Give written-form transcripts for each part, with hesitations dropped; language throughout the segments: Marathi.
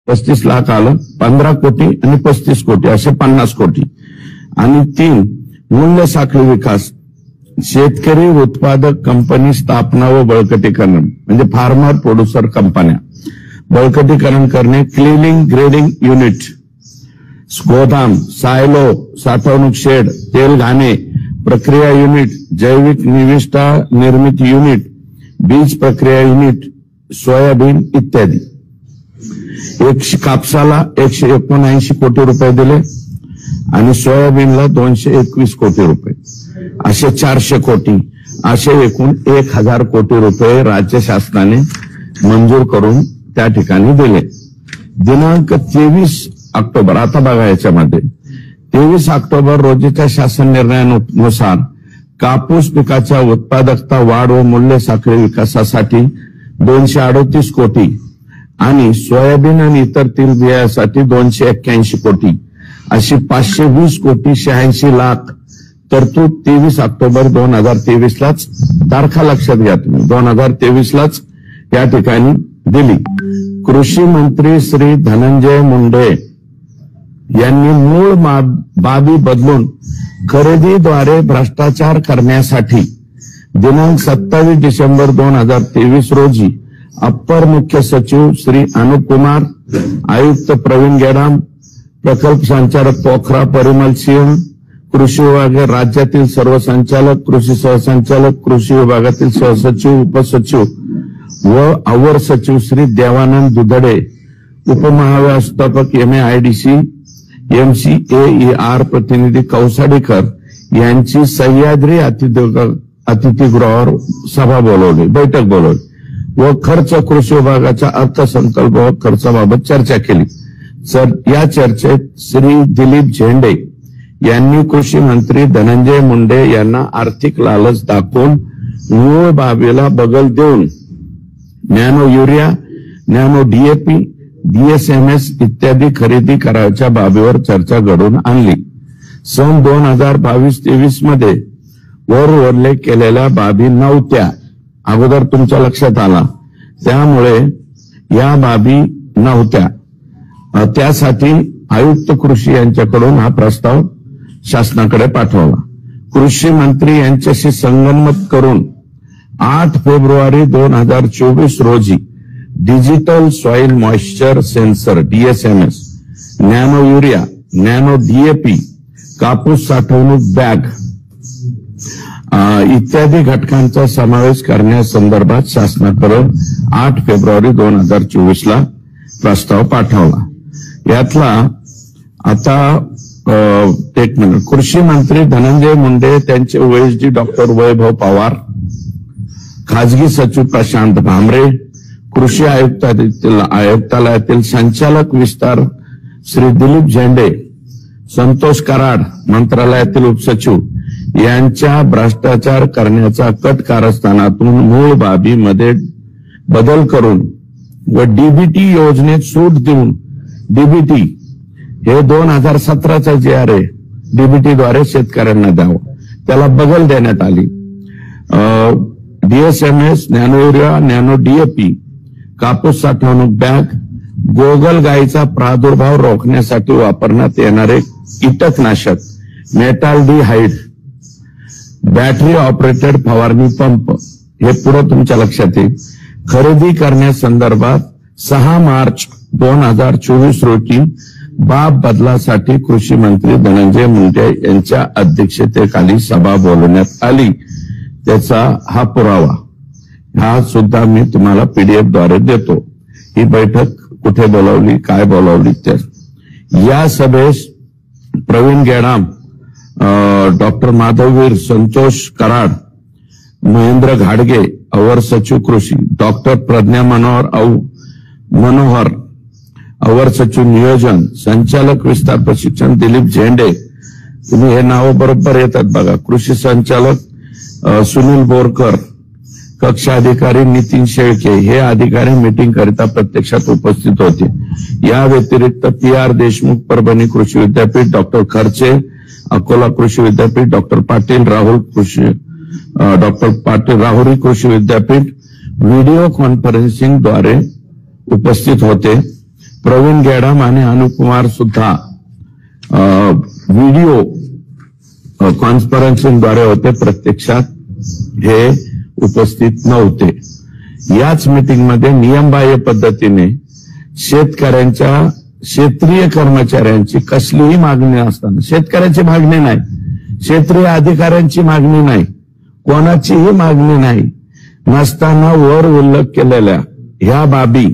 35 लाख आलं, 15 कोटी आणि 35 कोटी असे 50 कोटी. आणि 3 मूल्य साखळी विकास, शेतकरी उत्पादक कंपनी स्थापना व बळकटीकरण म्हणजे फार्मर प्रोड्युसर कंपन्या बळकटीकरण करणे, क्लिनिंग ग्रेडिंग युनिट, गोदाम, सायलो, साठवणूक शेड, तेल घाणे प्रक्रिया युनिट, जैविक निविष्ठा निर्मिती युनिट, बीज प्रक्रिया युनिट, सोयाबीन इत्यादी. कापसाला 179 कोटी रुपये दिले आणि सोयाबीनला 221 कोटी रुपये असे 400 कोटी असे एकूण 1000 कोटी रुपये राज्य शासनाने मंजूर करून त्या ठिकाणी दिले. दिनांक 23 ऑक्टोबर आता बघा याच्यामध्ये 23 ऑक्टोबर रोजीच्या शासन निर्णयानुसार कापूस पिकाच्या उत्पादकता वाढ व मूल्य साखळी विकासासाठी 238 कोटी आणि सोयाबीन आणि इतर तेल बियासाठी 281 कोटी अशी 520 कोटी 86 लाख तरतूद 23 ऑक्टोबर 2023 लाच, तारखा लक्षात घ्या तुम्ही, 2023 लाच या ठिकाणी दिली. कृषी मंत्री श्री धनंजय मुंडे यांनी मूळ बाबी बदलून खरेदीद्वारे भ्रष्टाचार करण्यासाठी दिनांक 27 डिसेंबर 2023 रोजी अप्पर मुख्य सचिव श्री अनुप कुमार, आयुक्त प्रवीण गेडाम, प्रकल्प संचालक पोखरा परिमल सिंह, कृषी विभाग राज्यातील सर्व संचालक, कृषी सहसंचालक, कृषी विभागातील सहसचिव, उपसचिव व अवर सचिव श्री देवानंद दुधडे, उपमहाव्यवस्थापक MAIDC MCAER प्रतिनिधी कौसाडीकर यांची सह्याद्री अतिथीगृहावर सभा बोलवली, बैठक बोलवली व खर्च कृषी विभागाच्या अर्थसंकल्प व खर्चाबाबत चर्चा केली. या चर्चेत श्री दिलीप झेंडे यांनी कृषी मंत्री धनंजय मुंडे यांना आर्थिक लालच दाखवून मूळ बाबीला बगल देऊन nano urea, nano DAP, DSMS इत्यादी खरेदी करायच्या बाबीवर चर्चा घडून आणली. सन 2022-23 मध्ये वर उल्लेख केलेल्या बाबी नव्हत्या अगोदर तुमच्या लक्षात आला, त्यामुळे या बाबी नव्हत्या. त्यासाठी आयुक्त कृषी यांच्याकडून हा प्रस्ताव शासनाकडे पाठवला. कृषी मंत्री यांच्याशी संगनमत करून 8 फेब्रुवारी 2024 रोजी digital soil moisture sensor DSMS, nano urea, nano DAP, कापूस साठवणूक बॅग इत्यादी घटकांचा समावेश करण्यासंदर्भात शासनाकडे 8 फेब्रुवारी 2024 ला प्रस्ताव पाठवला. यातला आता एक मिनिट, कृषी मंत्री धनंजय मुंडे, त्यांचे OSD डॉक्टर वैभव पवार, खाजगी सचिव प्रशांत भामरे, कृषी आयुक्तालयातील संचालक विस्तार श्री दिलीप झेंडे, संतोष कराड, मंत्रालयातील उपसचिव यांच्या भ्रष्टाचार करण्याचा कट कारस्थानातून मूळ बाबीमध्ये बदल करून व DBT योजनेत सूट देऊन, DBT हे 2017चा GR आहे, DBT द्वारे शेतकऱ्यांना द्यावं, त्याला बगल देण्यात आली. DSMS, nano urea, nano DAP, कापूस साठवणूक बॅग, गोगल गायीचा प्रादुर्भाव रोखण्यासाठी वापरण्यात येणारे कीटकनाशक, मेटाल्डिहाइड, बॅटरी ऑपरेटेड फवारणी पंप हे पुढे तुमच्या लक्षात येईल. खरेदी करण्यासंदर्भात 6 मार्च 2024 रोजी बाब बदलासाठी कृषी मंत्री धनंजय मुंडे यांच्या अध्यक्षतेखाली सभा बोलवण्यात आली. त्याचा हा पुरावा हा सुद्धा मी तुम्हाला PDF द्वारे देतो. ही बैठक कुठे बोलावली, काय बोलावली ते. या सभेस प्रवीण गेडाम, डॉक्टर माधववीर, संतोष कराड, महेंद्र घाडगे, अवर सचिव कृषी, डॉक्टर प्रज्ञा मनोहर, अवर सचिव नियोजन, संचालक विस्तार प्रशिक्षण दिलीप झेंडे, तुम्ही हे नाव बरोबर येतात बघा, कृषी संचालक सुनील बोरकर, कक्षा अधिकारी नितीन शेळके हे अधिकारी मीटिंग करिता प्रत्यक्षात उपस्थित होते. या व्यतिरिक्त PR देशमुख परभणी कृषी विद्यापीठ, डॉक्टर खर्चे अकोला कृषी विद्यापीठ, डॉक्टर पाटील राहुरी कृषी विद्यापीठ व्हिडिओ कॉन्फरन्सिंग द्वारे उपस्थित होते. प्रवीण गेडाम आणि अनुपकुमार सुद्धा व्हिडिओ कॉन्फरन्सिंगद्वारे होते, प्रत्यक्षात हे उपस्थित नव्हते. याच मीटिंगमध्ये नियमबाह्य पद्धतीने शेतकऱ्यांच्या क्षेत्रीय कर्मचाऱ्यांची कसलीही मागणी असताना, शेतकऱ्याची मागणी नाही, क्षेत्रीय अधिकाऱ्यांची मागणी नाही, कोणाचीही मागणी नाही नसताना वर उल्लेख केलेल्या ह्या बाबी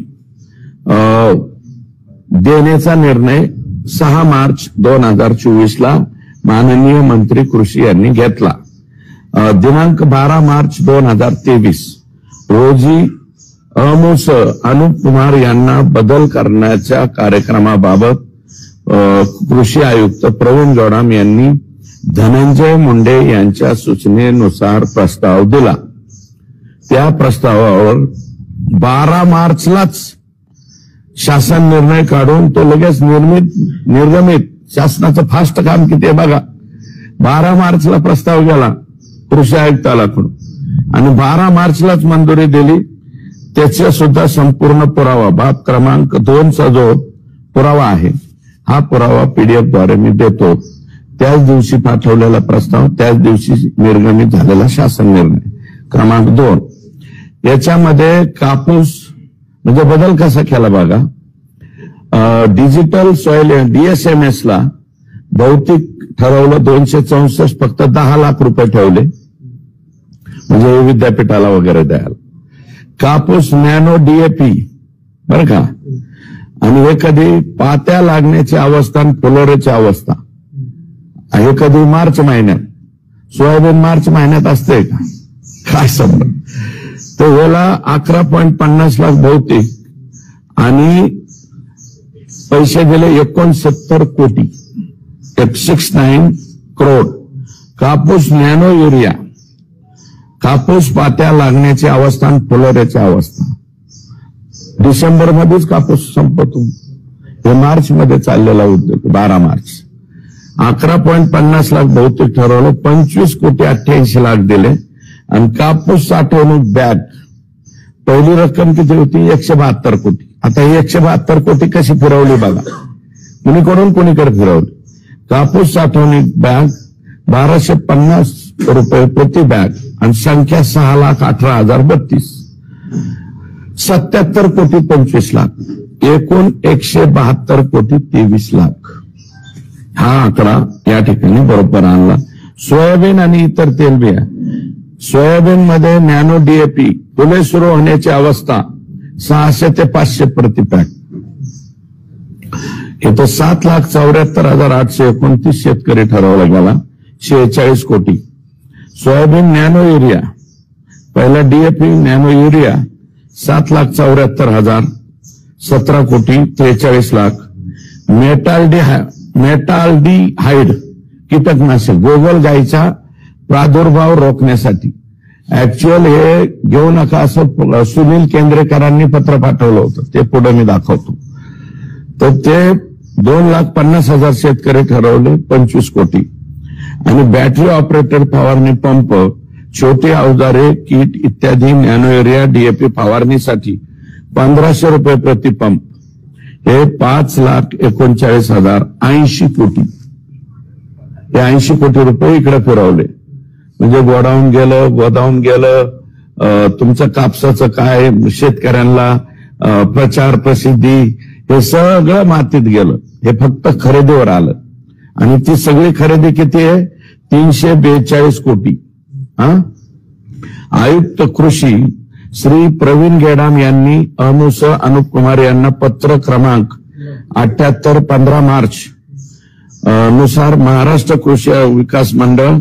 देण्याचा निर्णय 6 मार्च 2024 माननीय मंत्री कृषी यांनी घेतला. दिनांक 12 मार्च 2023 रोजी अमुस अनुपकुमार यांना बदल करण्याच्या कार्यक्रमाबाबत कृषी आयुक्त प्रवीण गेडाम यांनी धनंजय मुंडे यांच्या सूचनेनुसार प्रस्ताव दिला. त्या प्रस्तावावर 12 मार्चलाच शासन निर्णय काढून तो लगेच निर्गमित, शासनाचं फास्ट काम किती आहे बघा. 12 मार्चला प्रस्ताव गेला कृषी आयुक्तालयाकडून आणि 12 मार्चलाच मंजुरी दिली. त्याचा सुद्धा संपूर्ण पुरावा बाब क्रमांक 2चा जो पुरावा आहे, हा पुरावा PDF द्वारे मी देतो. त्याच दिवशी पाठवलेला प्रस्ताव, त्याच दिवशी निर्गमित झालेला शासन निर्णय क्रमांक 2. याच्यामध्ये कापूस म्हणजे बदल कसा केला बघा. डिजिटल सॉइल DSMS ला भौतिक ठरवलं 264, फक्त 10 लाख रुपये ठेवले म्हणजे विद्यापीठाला वगैरे द्यायला. कापूस नॅनो DAP बरं का, आणि हे कधी पात्या लागण्याची अवस्था आणि फुलोऱ्याची अवस्था, हे कधी मार्च महिन्यात, सोयाबीन मार्च महिन्यात असते का, काय संबंध. तर याला 11.50 लाख भौतिक आणि पैसे दिले 69 कोटी 69 करोड. कापूस नॅनो युरिया, कापूस पात्या लागण्याची अवस्था आणि फुलोऱ्याची अवस्था, डिसेंबर मध्येच कापूस संपतो, हे मार्च मध्ये चाललेला उद्योग. 12 मार्च 11.50 लाख भौतिक ठरवलं, 25 कोटी 88 लाख दिले. आणि कापूस साठवणूक बॅग पहिली रक्कम किती होती, 172 कोटी. आता ही 172 कोटी कशी फिरवली बघा, कुणीकडून कुणीकडे फिरवली. कापूस साठवणूक बॅग 1250 रुपये प्रति बॅग आणि संख्या 6,18,032, 77 कोटी 25 लाख, एकूण 172 कोटी 23 लाख. हा आकडा या ठिकाणी बरोबर आणला. सोयाबीन आणि इतर तेलबिया, सोयाबीन मध्ये नॅनो DAP फुले सुरू होण्याची अवस्था 600 ते 500 प्रति पॅक. इथं 7,74,829 शेतकरी ठरवला गेला, 46 कोटी. सोयाबीन नॅनो युरिया, पहिला DAP नॅनो युरिया 7,74,000, 17 कोटी 43 लाख. मेटाल्डिहाइड कीटकनाशक गोगल गायीचा प्रादुर्भाव रोखण्यासाठी, ऍक्च्युअल हे घेऊ नका असं सुनील केंद्रेकरांनी पत्र पाठवलं होतं, ते पुढे मी दाखवतो. तर ते 2,50,000 शेतकरी ठरवले, 25 कोटी. आणि बॅटरी ऑपरेटेड फवारणी पंप, छोटी अवजारे, किट इत्यादी नॅनो युरिया DAP फवारणीसाठी 1,500 रुपये प्रति पंप, हे 5,39,000, 80 कोटी. हे 80 कोटी रुपये इकडे फिरवले. म्हणजे गोदावून गेलं, तुमचं कापसाचं काय, शेतकऱ्यांना प्रचार प्रसिद्धी, हे सगळं मातीत गेलं. हे फक्त खरेदीवर आलं आणि ती सगळी खरेदी किती आहे, 342 कोटी. आयुक्त कृषी श्री प्रवीण गेडाम यांनी अमुस अनुपकुमार यांना पत्र क्रमांक 78 15 मार्च नुसार महाराष्ट्र कृषी विकास मंडळ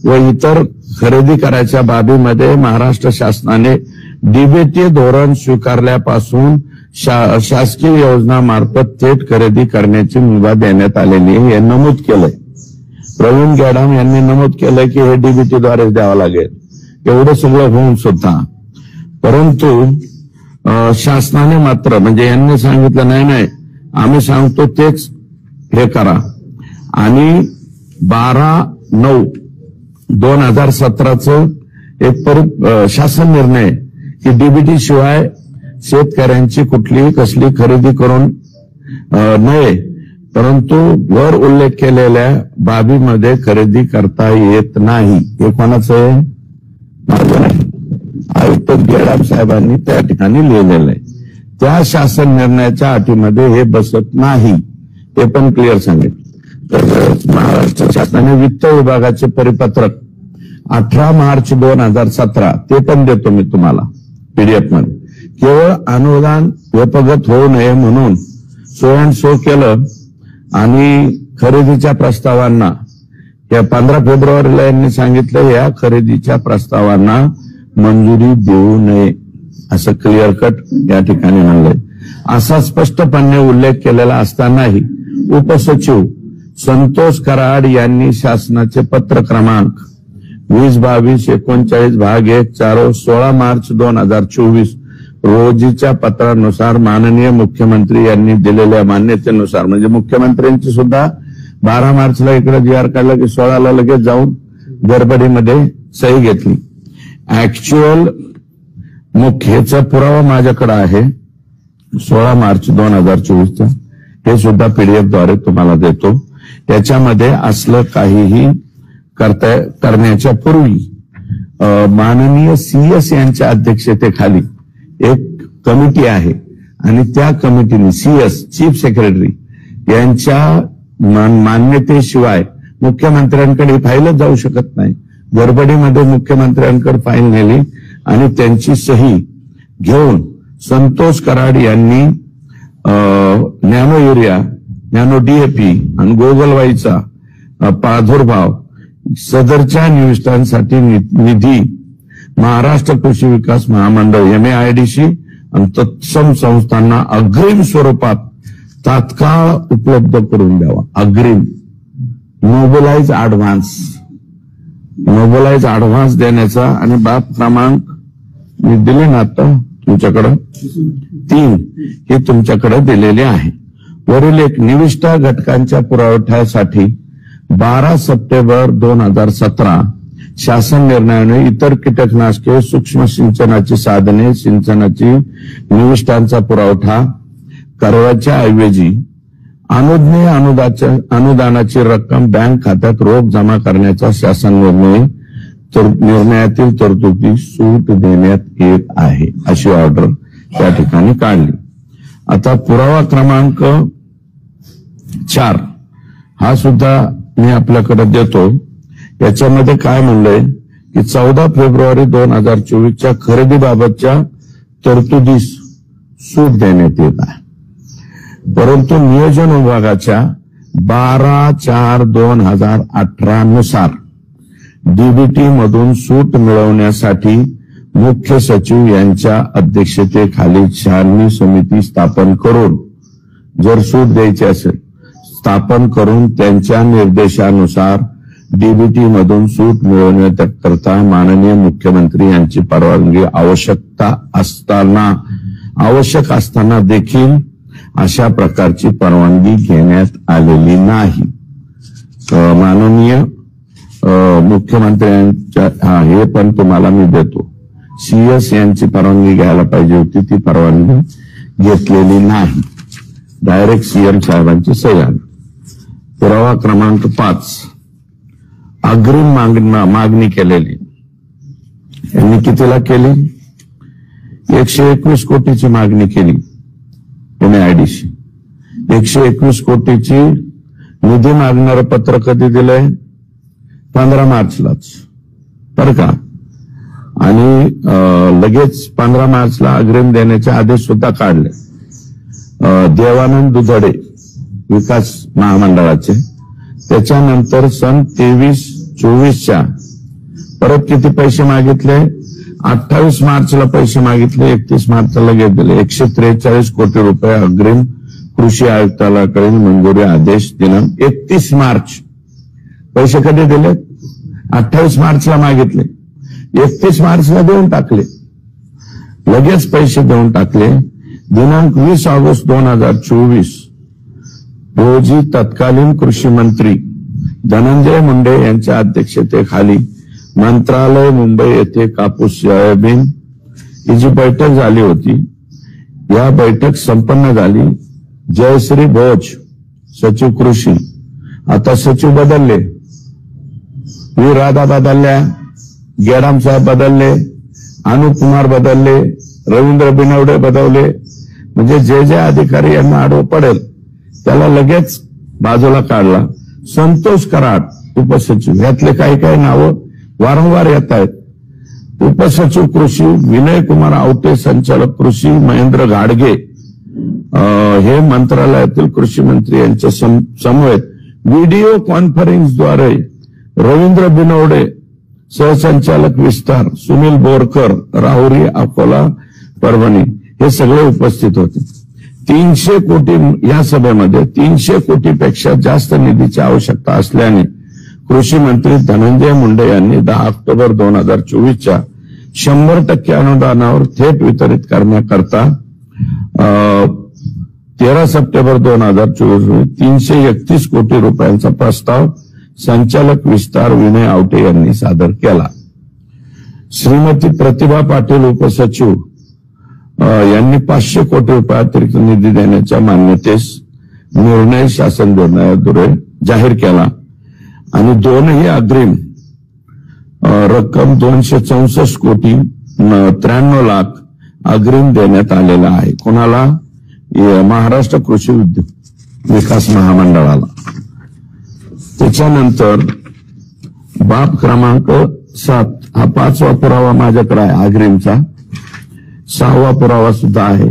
व इतर खरेदी करायच्या बाबीमध्ये महाराष्ट्र शासनाने DBT धोरण स्वीकारल्यापासून शासकीय योजनामार्फत थेट खरेदी करण्याची मुभा देण्यात आलेली आहे, हे नमूद केलंय. प्रवीण गेडाम यांनी नमूद केलंय की हे DBT द्वारेच द्यावं लागेल. एवढं सगळं होऊन सुद्धा परंतु शासनाने मात्र म्हणजे यांनी सांगितलं नाही आम्ही सांगतो तेच हे करा. आणि 12/9/2017 एक शासन निर्णय की DBT शिवाय शेतकऱ्यांची कुठलीही कसली खरेदी करून नये, परंतु वर उल्लेख केलेल्या बाबीमध्ये खरेदी करता येत नाही. हे कोणाचं आहे? माझं नाही, आयुक्त गेडाम साहेबांनी त्या ठिकाणी लिहिलेलं आहे. त्या शासन निर्णयाच्या अटीमध्ये हे बसत नाही, ते पण क्लिअर सांगेल. तर महाराष्ट्र शासनाने वित्त विभागाचे परिपत्रक 18 मार्च 2017 ते पण देतो मी तुम्हाला पीडीएफ मध्ये. केवळ अनुदान व्यपगत होऊ नये म्हणून सो अँड सो केलं आणि खरेदीच्या प्रस्तावांना या 15 फेब्रुवारीला यांनी सांगितलं या खरेदीच्या प्रस्तावांना मंजुरी देऊ नये असं क्लिअर कट या ठिकाणी म्हणलंय. असा स्पष्टपणे उल्लेख केलेला असतानाही उपसचिव संतोष कराड यांनी शासनाचे पत्र क्रमांक 20-22-39 भाग 1 16 मार्च 2024 रोजीच्या पत्रानुसार माननीय मुख्यमंत्री यांनी दिलेल्या मान्यतेनुसार, म्हणजे मुख्यमंत्र्यांची सुद्धा 12 मार्चला इकडे जी.आर. काढला की 16ला लगेच जाऊन गडबडीमध्ये सही घेतली. ऍक्च्युअल मुख्यचा पुरावा माझ्याकडे आहे 16 मार्च 2024चा, हे सुद्धा पीडीएफ द्वारे तुम्हाला देतो. त्याच्यामध्ये असलं काहीही करण्याच्या पूर्वी माननीय CS यांच्या अध्यक्षतेखाली एक कमिटी आहे आणि त्या कमिटीने CS चीफ सेक्रेटरी यांच्या मान्यतेशिवाय मुख्यमंत्र्यांकडे फाईलच जाऊ शकत नाही. गडबडीमध्ये मुख्यमंत्र्यांकडे फाईल नेली आणि त्यांची सही घेऊन संतोष कराड यांनी नॅनो युरिया, नॅनो DAP आणि गोगलवाईचा प्रादुर्भाव सदरच्या निविष्ठांसाठी निधी महाराष्ट्र कृषी विकास महामंडळ MAIDC आणि तत्सम संस्थांना अग्रिम स्वरूपात तात्काळ उपलब्ध करून द्यावा. अग्रिम मोबिलाइज ऍडव्हान्स देण्याचा आणि बाब क्रमांक मी दिले ना आता तुमच्याकडं 3 हे तुमच्याकडे दिलेले आहे. वरील एक निविष्ठा घटकांच्या पुरवठ्यासाठी 12 सप्टेंबर 2017 शासन निर्णयाने इतर कीटकनाशके, सूक्ष्म सिंचनाची साधने, सिंचनाची निविष्ठांचा पुरवठा करण्याच्या ऐवजी अनुज्ञेय अनुदानाची रक्कम बँक खात्यात रोख जमा करण्याचा शासन निर्णयातील तरतुदी सूट देण्यात येत आहे अशी ऑर्डर त्या ठिकाणी काढली. आता पुरावा क्रमांक 4 हा सुद्धा मी आपल्याकडे देतो. याच्यामध्ये काय म्हणलंय की 14 फेब्रुवारी 2024च्या खरेदीबाबतच्या तरतुदीस सूट देण्यात येत आहे, परंतु नियोजन विभागाच्या 12/4/2018 नुसार DBT मधून सूट मिळवण्यासाठी मुख्य सचिव यांच्या अध्यक्षतेखाली छाननी समिती स्थापन करून, जर सूट द्यायची असेल स्थापन करून त्यांच्या निर्देशानुसार DBT मधून सूट मिळवण्याकरता माननीय मुख्यमंत्री यांची परवानगी आवश्यक असताना देखील अशा प्रकारची परवानगी घेण्यात आलेली नाही. माननीय मुख्यमंत्र्यांच्या हे पण तुम्हाला मी देतो. CS यांची परवानगी घ्यायला पाहिजे होती, ती परवानगी घेतलेली नाही. डायरेक्ट CM साहेबांची सही आहे. पुरावा क्रमांक 5 अग्रिम मागणी केलेली. यांनी कितीला केली? 121 कोटीची मागणी केली MAIDC. 121 कोटीची निधी मागणारं पत्र कधी दिलंय? 15 मार्चलाच बरं का. आणि लगेच 15 मार्चला अग्रिम देण्याचे आदेश सुद्धा काढले देवानंद दुधडे विकास महामंडळाचे. त्याच्यानंतर सन 23-24च्या परत किती पैसे मागितले? 28 मार्चला पैसे मागितले, 31 मार्चला लगेच दिले. 143 कोटी रुपये अग्रिम कृषी आयुक्तालयाकडे मंजुरी आदेश दिनांक 31 मार्च. पैसे कधी दिले? 28 मार्चला मागितले, 31 मार्चला देऊन टाकले, लगेच पैसे देऊन टाकले. दिनांक 20 ऑगस्ट 2024 रोजी तत्कालीन कृषी मंत्री धनंजय मुंडे यांच्या अध्यक्षतेखाली मंत्रालय मुंबई येथे कापूस सोयाबीन ही जी बैठक झाली होती, या बैठक संपन्न झाली. जयश्री भोज सचिव कृषी, आता सचिव बदलले, व्ही राधा बदलल्या, गेडाम साहेब बदलले, अनुप कुमार बदलले, रवींद्र बिनवडे बदलले. म्हणजे जे जे अधिकारी यांना आडवं पडेल त्याला लगेच बाजूला काढला. संतोष कराड उपसचिव, यातले काही काही नावं वारंवार येत आहेत. उपसचिव कृषी विनय कुमार आवटे संचालक कृषी महेंद्र घाडगे हे मंत्रालयातील कृषी मंत्री यांच्या समवेत व्हिडिओ कॉन्फरन्सद्वारे रवींद्र बिनवडे सहसंचालक विस्तार सुनील बोरकर राहुरी अकोला परभणी हे सगळे उपस्थित होते. 300 कोटी या सभेमध्ये 300 कोटीपेक्षा जास्त निधीची आवश्यकता असल्याने कृषी मंत्री धनंजय मुंडे यांनी 10 ऑक्टोबर 2024च्या 100% अनुदानावर थेट वितरित करण्याकरता 13 सप्टेंबर 2024 रोजी 331 कोटी रुपयांचा प्रस्ताव संचालक विस्तार विनय आवटे यांनी सादर केला. श्रीमती प्रतिभा पाटील उपसचिव यांनी 500 कोटी रुपये अतिरिक्त निधी देण्याच्या मान्यतेस निर्णय शासन निर्णयाद्वारे जाहीर केला आणि दोनही अग्रिम रक्कम 264 कोटी 93 लाख अग्रिम देण्यात आलेला आहे. कोणाला? महाराष्ट्र कृषी उद्योग विकास महामंडळाला. त्याच्यानंतर बाब क्रमांक 7 हा 5वा पुरावा माझ्याकडे आहे अग्रिमचा. 6वा पुरावा सुद्धा आहे.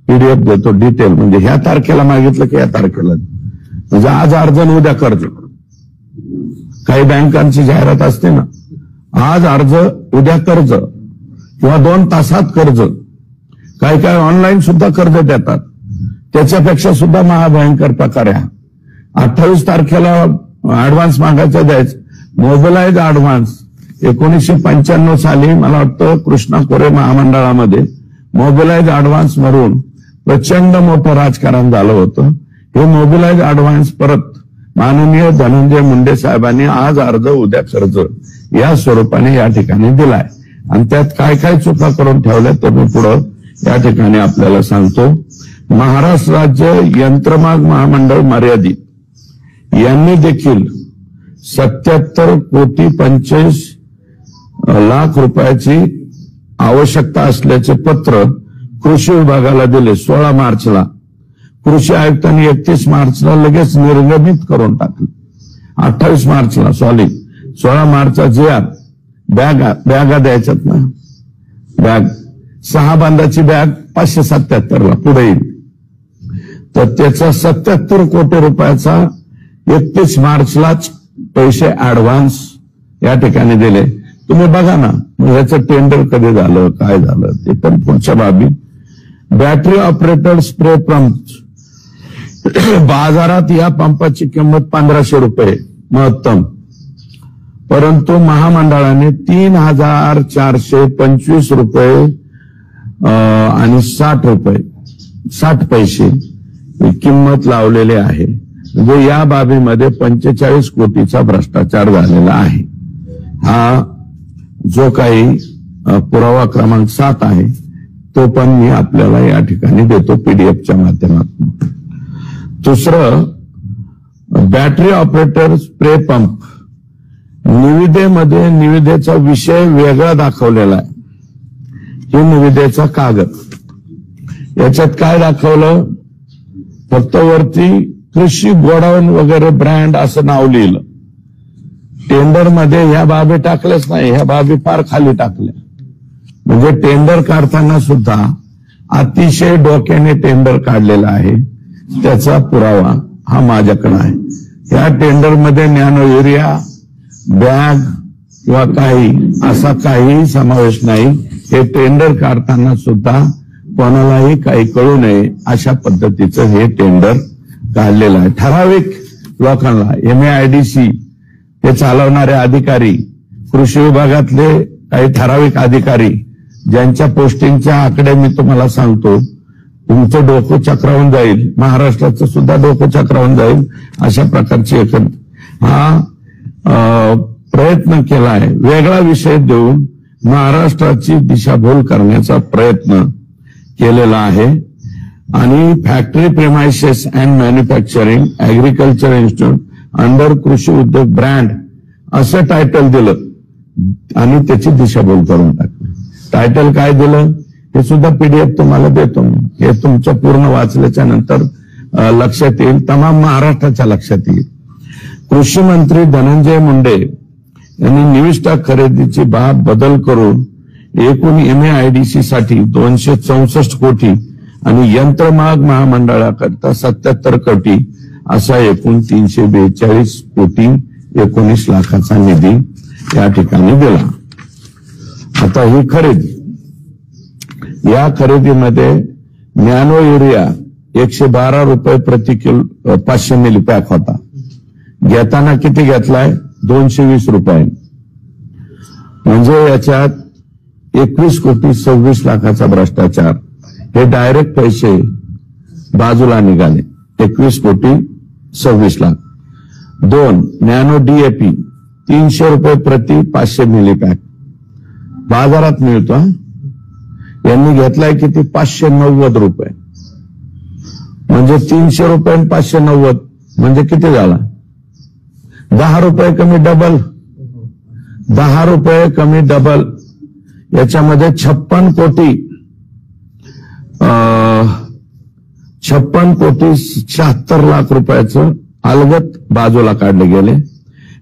पीडीएफ देतो डिटेल, म्हणजे ह्या तारखेला मागितलं की या तारखेला, म्हणजे आज अर्ज न उद्या कर्ज. काही बँकांची जाहिरात असते ना, आज अर्ज उद्या कर्ज किंवा 2 तासात कर्ज. काही काही ऑनलाईन सुद्धा कर्ज देतात, त्याच्यापेक्षा सुद्धा महाभयंकर प्रकार आहे. 28 तारखेला ऍडव्हान्स मागायचं द्यायचं. मोबिलाइज ऍडव्हान्स 1995 साली मला वाटतं कृष्णा कोरे महामंडळामध्ये मोबिलाइज ऍडव्हान्स मरून प्रचंड मोठं राजकारण झालं होतं. हे मोबिलाइज ऍडव्हान्स परत माननीय धनंजय मुंडे साहेबांनी आज अर्ज उद्या कर्ज या स्वरूपाने या ठिकाणी दिलाय. आणि त्यात काय काय चुका करून ठेवल्या ते मी पुढं या ठिकाणी आपल्याला सांगतो. महाराष्ट्र राज्य यंत्रमाग महामंडळ मर्यादित यांनी देखील 77 कोटी 25 लाख रुपयाची आवश्यकता असल्याचे पत्र कृषी विभागाला दिले 16 मार्चला. कृषी आयुक्तांनी 31 मार्चला लगेच निर्गमित करून टाकले. 28 मार्चला 16 मार्चचा GR बॅगा द्यायच्यात ना, बॅग 6 बांधाची बॅग 577 पुढे येईल. तर त्याचा 77 कोटी रुपयाचा 31 मार्चलाच पैसे ऍडव्हान्स या ठिकाणी दिले. तुम्ही बघा ना, ह्याचं टेंडर कधी झालं, काय झालं ते पण पुढच्या बाबी. बॅटरी ऑपरेटेड स्प्रे पंप बाजारात या पंपाची किंमत 1500 रुपये महत्तम, परंतु महामंडळाने 3425 रुपये आणि 60 पैसे किंमत लावलेले आहे. म्हणजे या बाबीमध्ये 45 कोटीचा भ्रष्टाचार झालेला आहे. हा जो काही पुरावा क्रमांक 7 आहे तो पण मी आपल्याला या ठिकाणी देतो पीडीएफच्या माध्यमातून. दुसरं, बॅटरी ऑपरेटर स्प्रे पंप निविदेमध्ये निविदेचा विषय वेगळा दाखवलेला आहे. ही निविदेचा कागद, याच्यात काय दाखवलं, फक्त वरती कृषी गोडाऊन वगैरे ब्रँड असं नाव लिहिलं. टेंडर मध्ये ह्या बाबी टाकल्याच नाही, ह्या बाबी फार खाली टाकल्या. म्हणजे टेंडर काढताना सुद्धा अतिशय डोक्याने टेंडर काढलेला आहे. त्याचा पुरावा हा माझ्याकडे आहे. या टेंडर मध्ये नॅनो युरिया बॅग किंवा असा काही समावेश नाही. हे टेंडर काढताना सुद्धा कोणालाही काही कळू नये अशा पद्धतीचं हे टेंडर काढलेलं आहे. ठराविक लोकांना MAIDC हे चालवणारे अधिकारी, कृषी विभागातले काही ठराविक अधिकारी ज्यांच्या पोस्टिंगच्या आकडे मी तुम्हाला सांगतो, तुमचं डोकं चक्रावून जाईल, महाराष्ट्राचं सुद्धा डोकं चक्रावून जाईल अशा प्रकारची प्रयत्न केला आहे. वेगळा विषय देऊन महाराष्ट्राची दिशाभूल करण्याचा प्रयत्न केलेला आहे. आणि factory premises and manufacturing agriculture institute under कृषी उद्योग ब्रँड असं टायटल दिलं आणि त्याची दिशाभूल करून टाकली. टायटल काय दिलं हे सुद्धा पीडीएफ तुम्हाला देतो मी. हे तुमचं पूर्ण वाचल्याच्या नंतर लक्षात येईल, तमाम महाराष्ट्राच्या लक्षात येईल. कृषी मंत्री धनंजय मुंडे यांनी निविष्ठा खरेदीची बाब बदल करून एकूण MAIDC साठी 264 कोटी आणि यंत्रमाग महामंडळाकरता 77 कोटी असा एकूण 342 कोटी 19 लाखाचा निधी या ठिकाणी दिला. आता ही खरेदी, या खरेदीमध्ये नॅनो युरिया 112 रुपये प्रति किलो 500 मिली पॅक होता. घेताना किती घेतलाय? 220 रुपये. म्हणजे याच्यात 21 कोटी 26 लाखाचा भ्रष्टाचार. हे डायरेक्ट पैसे बाजूला निघाले. 21 कोटी 26 लाख. 2 नॅनो DAP 300 रुपये प्रति 500 मिली पॅक बाजारात मिळतो. यांनी घेतलाय किती? 590 रुपये. म्हणजे 300 रुपये आणि 590 म्हणजे किती झाला? 10 रुपये कमी डबल. 10 रुपये कमी डबल. याच्यामध्ये 56 कोटी 76 लाख रुपयाचं अलगत बाजूला काढले गेले.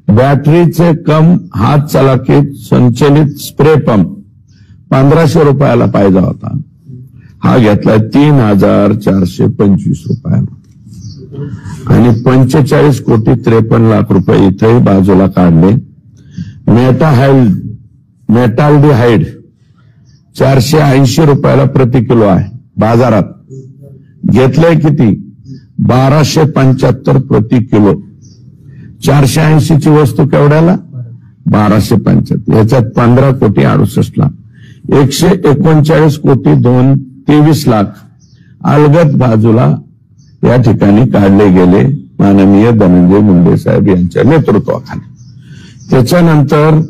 बॅटरीचे कम हात चलाखीत संचलित स्प्रे पंप 1500 रुपयाला पाहिजे होता. हा घेतलाय 3425 रुपयाला. आणि 45 कोटी 53 लाख रुपये इथेही बाजूला काढले. मेटाल्डिहाइड 480 रुपयाला प्रति किलो आहे बाजारात. घेतलंय किती? 1275 प्रति किलो. 480 ची वस्तू केवढ्याला? 1275. याच्यात 15 कोटी 68 लाख. 139 कोटी 23 लाख अलगत बाजूला या ठिकाणी काढले गेले माननीय धनंजय मुंडे साहेब यांच्या नेतृत्वाखाली. त्याच्यानंतर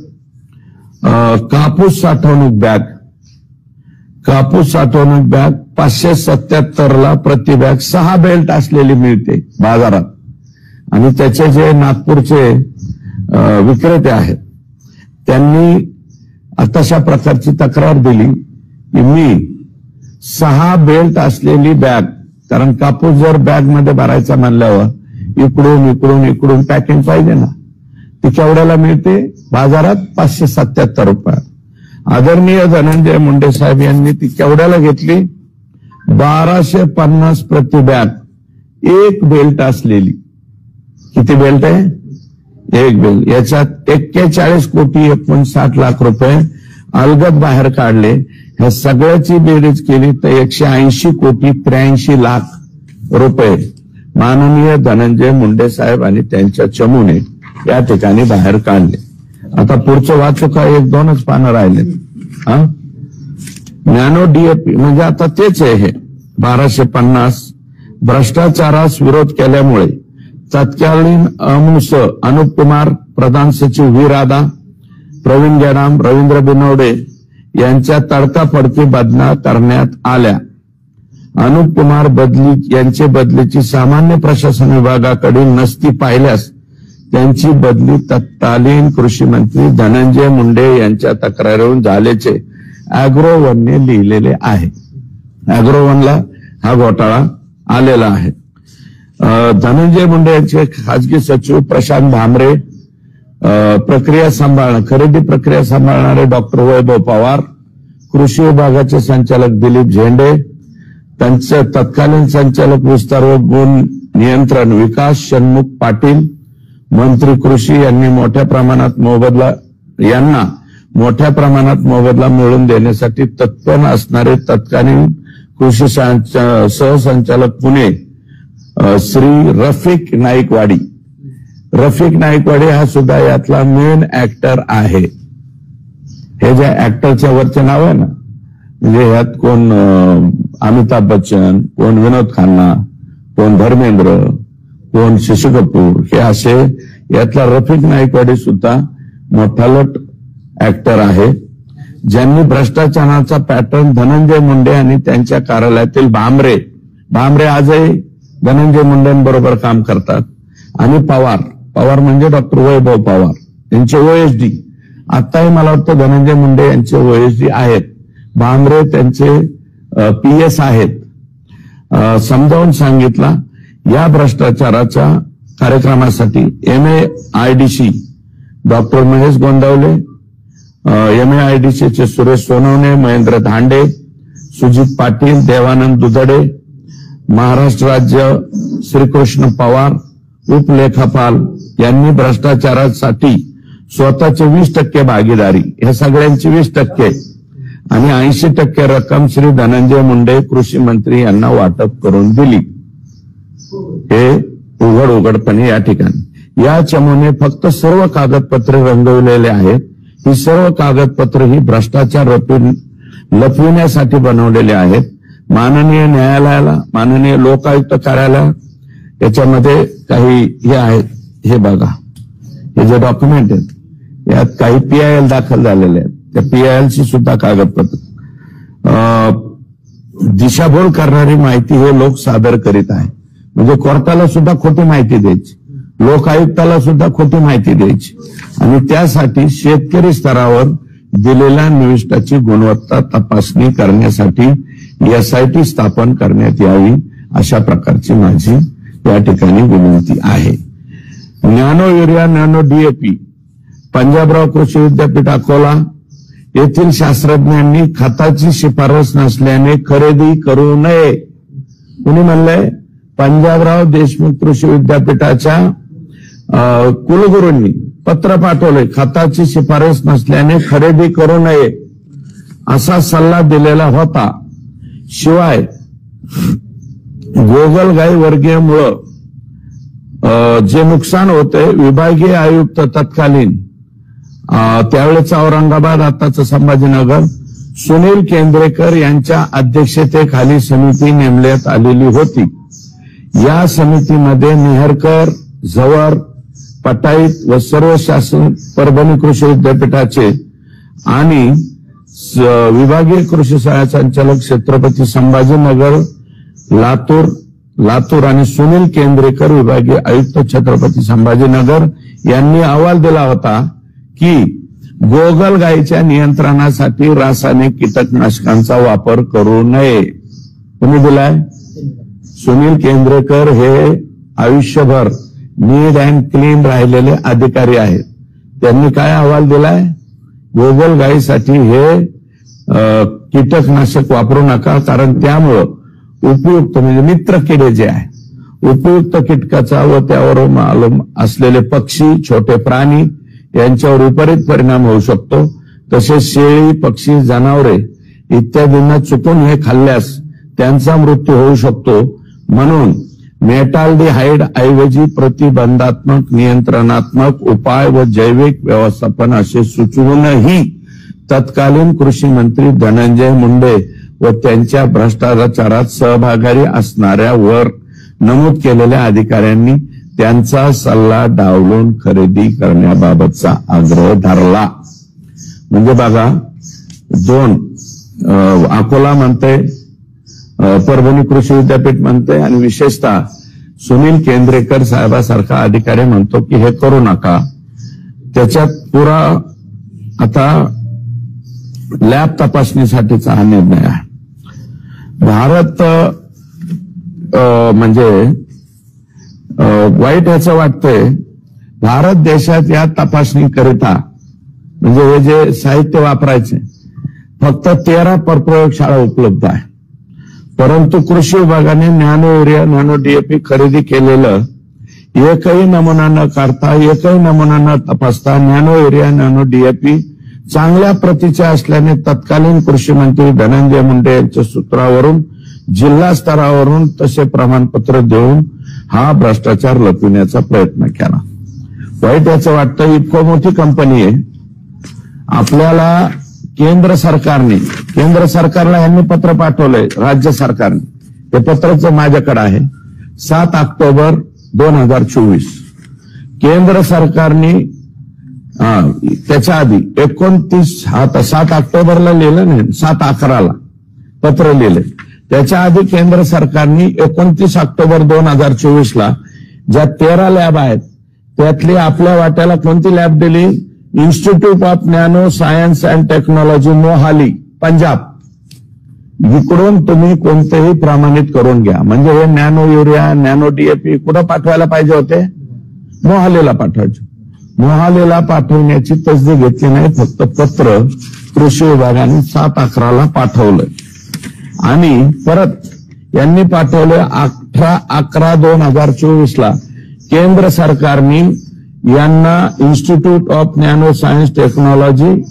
कापूस साठवणूक बॅग 577 ला प्रति बॅग 6 बेल्ट असलेली मिळते बाजारात. आणि त्याचे जे नागपूरचे विक्रेते आहेत त्यांनी तशा प्रकारची तक्रार दिली की मी 6 बेल्ट असलेली बॅग, कारण कापूस जर बॅग मध्ये भरायचा म्हणल्यावर इकडून पॅकिंग पाहिजे ना, ती केवढ्याला मिळते बाजारात? 577 रुपये. आदरणीय धनंजय मुंडे साहेब यांनी ती केवढ्याला घेतली? 1250 प्रति बॅग. एक बेल्ट असलेली. किती बेल्ट आहे? एक बेल्ट. याच्यात 41 कोटी 59 लाख रुपये अलगत बाहेर काढले. ह्या सगळ्याची बेरीज केली तर 180 कोटी 83 लाख रुपये माननीय धनंजय मुंडे साहेब आणि त्यांच्या चमूने या ठिकाणी बाहेर काढले. आता पुढचं वाचू का? 1-2च पानं राहिले. नॅनो DAP म्हणजे आता तेच आहे हे 1250. भ्रष्टाचारास विरोध केल्यामुळे तत्कालीन अमुस अनुप कुमार, प्रधान सचिव व्ही राधा, प्रवीण गेडाम, रवींद्र बिनवडे यांच्या तडकाफडकी बदल्या करण्यात आल्या. अनुप कुमार यांची बदलीची सामान्य प्रशासन विभागाकडील नसती पाहिल्यास त्यांची बदली तत्कालीन कृषी मंत्री धनंजय मुंडे यांच्या तक्रारीवरून झाल्याचे अॅग्रोवनने लिहिलेले आहे. अॅग्रोवनला हा घोटाळा आलेला आहे. धनंजय मुंडे यांचे खासगी सचिव प्रशांत भामरे, खरेदी प्रक्रिया सांभाळणारे डॉक्टर वैभव पवार, कृषी विभागाचे संचालक दिलीप झेंडे, त्यांचे तत्कालीन संचालक विस्तार व गुण नियंत्रण विकास षण्मुख पाटील, मंत्री कृषी यांनी मोठ्या प्रमाणात मोबदला मिळवून देण्यासाठी तत्पर असणारे तत्कालीन कृषी सहसंचालक पुणे श्री रफिक नाईकवाडी हा सुद्धा यातला मेन ऍक्टर आहे. हे जे ऍक्टरच्या वरचे नाव आहे ना, म्हणजे यात कोण अमिताभ बच्चन, कोण विनोद खन्ना, कोण धर्मेंद्र, कोण शशी कपूर, हे असे यातला रफिक नाईकवाडी सुद्धा मोठालट ऍक्टर आहे. ज्यांनी भ्रष्टाचाराचा पॅटर्न धनंजय मुंडे आणि त्यांच्या कार्यालयातील भामरे भामरे आजही धनंजय मुंडेंबरोबर काम करतात. आणि पवार म्हणजे डॉक्टर वैभव पवार यांचे ओएसडी, आताही मला वाटतं धनंजय मुंडे यांचे ओएसडी आहेत. भामरे त्यांचे PS आहेत. समजावून सांगितला या भ्रष्टाचाराच्या कार्यक्रमासाठी MAIDC doctor Mahesh Gondavale, MAIDC चे सुरेश सोनवणे, महेंद्र धांडे, सुजित पाटील, देवानंद दुधडे, महाराष्ट्र राज्य श्रीकृष्ण पवार, उपलेखापाल यांनी भ्रष्टाचारासाठी स्वतःचे 20% भागीदारी, या सगळ्यांची 20% आणि 80% रक्कम श्री धनंजय मुंडे कृषी मंत्री यांना वाटप करून दिली. हे उघडपणे या ठिकाणी या चमूने फक्त सर्व कागदपत्रे रंगवलेले आहेत. ही सर्व कागदपत्रे ही भ्रष्टाचार लपविण्यासाठी बनवलेले आहेत. माननीय न्यायालयाला, माननीय लोकायुक्त कार्यालय याच्यामध्ये काही हे आहेत, हे बघा, हे जे डॉक्युमेंट आहेत यात काही PIL दाखल झालेले आहेत. त्या PILची सुद्धा कागदपत्र दिशाभूल करणारी माहिती हे लोक सादर करीत आहे. म्हणजे कोर्टाला सुद्धा खोटी माहिती द्यायची, लोकायुक्ताला सुद्धा खोटी माहिती द्यायची आणि त्यासाठी शेतकरी स्तरावर दिलेल्या निविष्ठाची गुणवत्ता तपासणी करण्यासाठी SIT स्थापन करण्यात यावी, अशा प्रकारची माझी या ठिकाणी विनंती आहे. Nano urea, nano DAP Panjabrao कृषी विद्यापीठ अकोला येथील शास्त्रज्ञांनी खताची शिफारस नसल्याने खरेदी करू नये. कुणी म्हणलंय? पंजाबराव देशमुख कृषी विद्यापीठाच्या कुलगुरूंनी पत्र पाठवले, खताची शिफारस नसल्याने खरेदी करू नये असा सल्ला दिलेला होता. शिवाय गोगलगाई वर्गीयमुळं जे नुकसान होते, विभागीय आयुक्त तत्कालीन त्यावेळेचा औरंगाबाद, आताचं संभाजीनगर, सुनील केंद्रेकर यांच्या अध्यक्षतेखाली समिती नेमण्यात आलेली होती. या समितीमध्ये नेहरकर, झवर, पटाईत व सर्व शासन परभणी कृषी विद्यापीठाचे आणि विभागीय कृषी सहाय्यक संचालक छत्रपती संभाजीनगर, लातूर आणि सुनील केंद्रेकर विभागीय आयुक्त छत्रपती संभाजीनगर यांनी अहवाल दिला होता की गोगलगाईच्या नियंत्रणासाठी रासायनिक कीटकनाशकांचा वापर करू नये. कोणी दिलाय? सुनील केंद्रेकर हे आयुष्यभर नीट अँड क्लीन राहिलेले अधिकारी आहेत. त्यांनी काय अहवाल दिलाय? गोगलगाईसाठी हे कीटकनाशक वापरू नका, कारण त्यामुळं उपयुक्त म्हणजे मित्र किडे जे आहे, उपयुक्त कीटकाचा व त्यावर मालूम असलेले पक्षी, छोटे प्राणी यांच्यावर विपरीत परिणाम होऊ शकतो. तसेच शेळी, पक्षी, जनावरे इत्यादींना चुकून हे खाल्ल्यास त्यांचा मृत्यू होऊ शकतो. म्हणून मेटाल्डिहाइड ऐवजी प्रतिबंधात्मक, नियंत्रणात्मक उपाय व जैविक व्यवस्थापन असे सुचवूनही तत्कालीन कृषी मंत्री धनंजय मुंडे व त्यांच्या भ्रष्टाचारात सहभागी असणाऱ्या वर नमूद केलेल्या अधिकाऱ्यांनी त्यांचा सल्ला डावलून खरेदी करण्याबाबतचा आग्रह धरला. म्हणजे बघा, दोन अकोला म्हणते, परभणी कृषी विद्यापीठ म्हणते आणि विशेषतः सुनील केंद्रेकर साहेबासारखा अधिकारी म्हणतो की हे करू नका. त्याच्यात पुरा आता लॅब तपासणीसाठीचा हा निर्णय आहे. भारत म्हणजे वाईट याचं वाटतंय, भारत देशात या तपासणीकरिता म्हणजे हे जे साहित्य वापरायचे फक्त 13 प्रयोगशाळा उपलब्ध आहे. परंतु कृषी विभागाने नॅनो युरिया, नॅनो DAP खरेदी केलेलं एकही नमुना न काढता, एकही नमुना न तपासता नॅनो युरिया, नॅनो DAP चांगल्या प्रतीचे असल्याने तत्कालीन कृषी मंत्री धनंजय मुंडे यांच्या सूत्रावरून जिल्हा स्तरावरून तसे प्रमाणपत्र देऊन हा भ्रष्टाचार लपविण्याचा प्रयत्न केला. वाईट याचं वाटतं, इतकी मोठी कंपनी आहे. आपल्याला केंद्र सरकारला यांनी पत्र पाठवलंय, राज्य सरकारने. हे पत्रच माझ्याकडे आहे, 7 ऑक्टोबर 2024. केंद्र सरकारने त्याच्या आधी 29 7 ऑक्टोबरला लिहिलं नाही, 7/11ला पत्र लिहिले. त्याच्या आधी केंद्र सरकारने 29 ऑक्टोबर 2024 ला ज्या 13 लॅब आहेत त्यातली आपल्या वाट्याला कोणती लॅब दिली? Institute of nano science and technology Mohali Punjab. इकडून तुम्ही कोणतेही प्रमाणित करून घ्या. म्हणजे हे नॅनो युरिया नॅनो DAP कुठं पाठवायला पाहिजे होते? मोहालीला पाठवायचे. मोहालीला पाठवण्याची तसदी घेतली नाही, फक्त पत्र कृषी विभागाने 7/11 पाठवलं आणि परत यांनी पाठवले 18/11/2024 ला केंद्र सरकारने यांना institute of nano science technology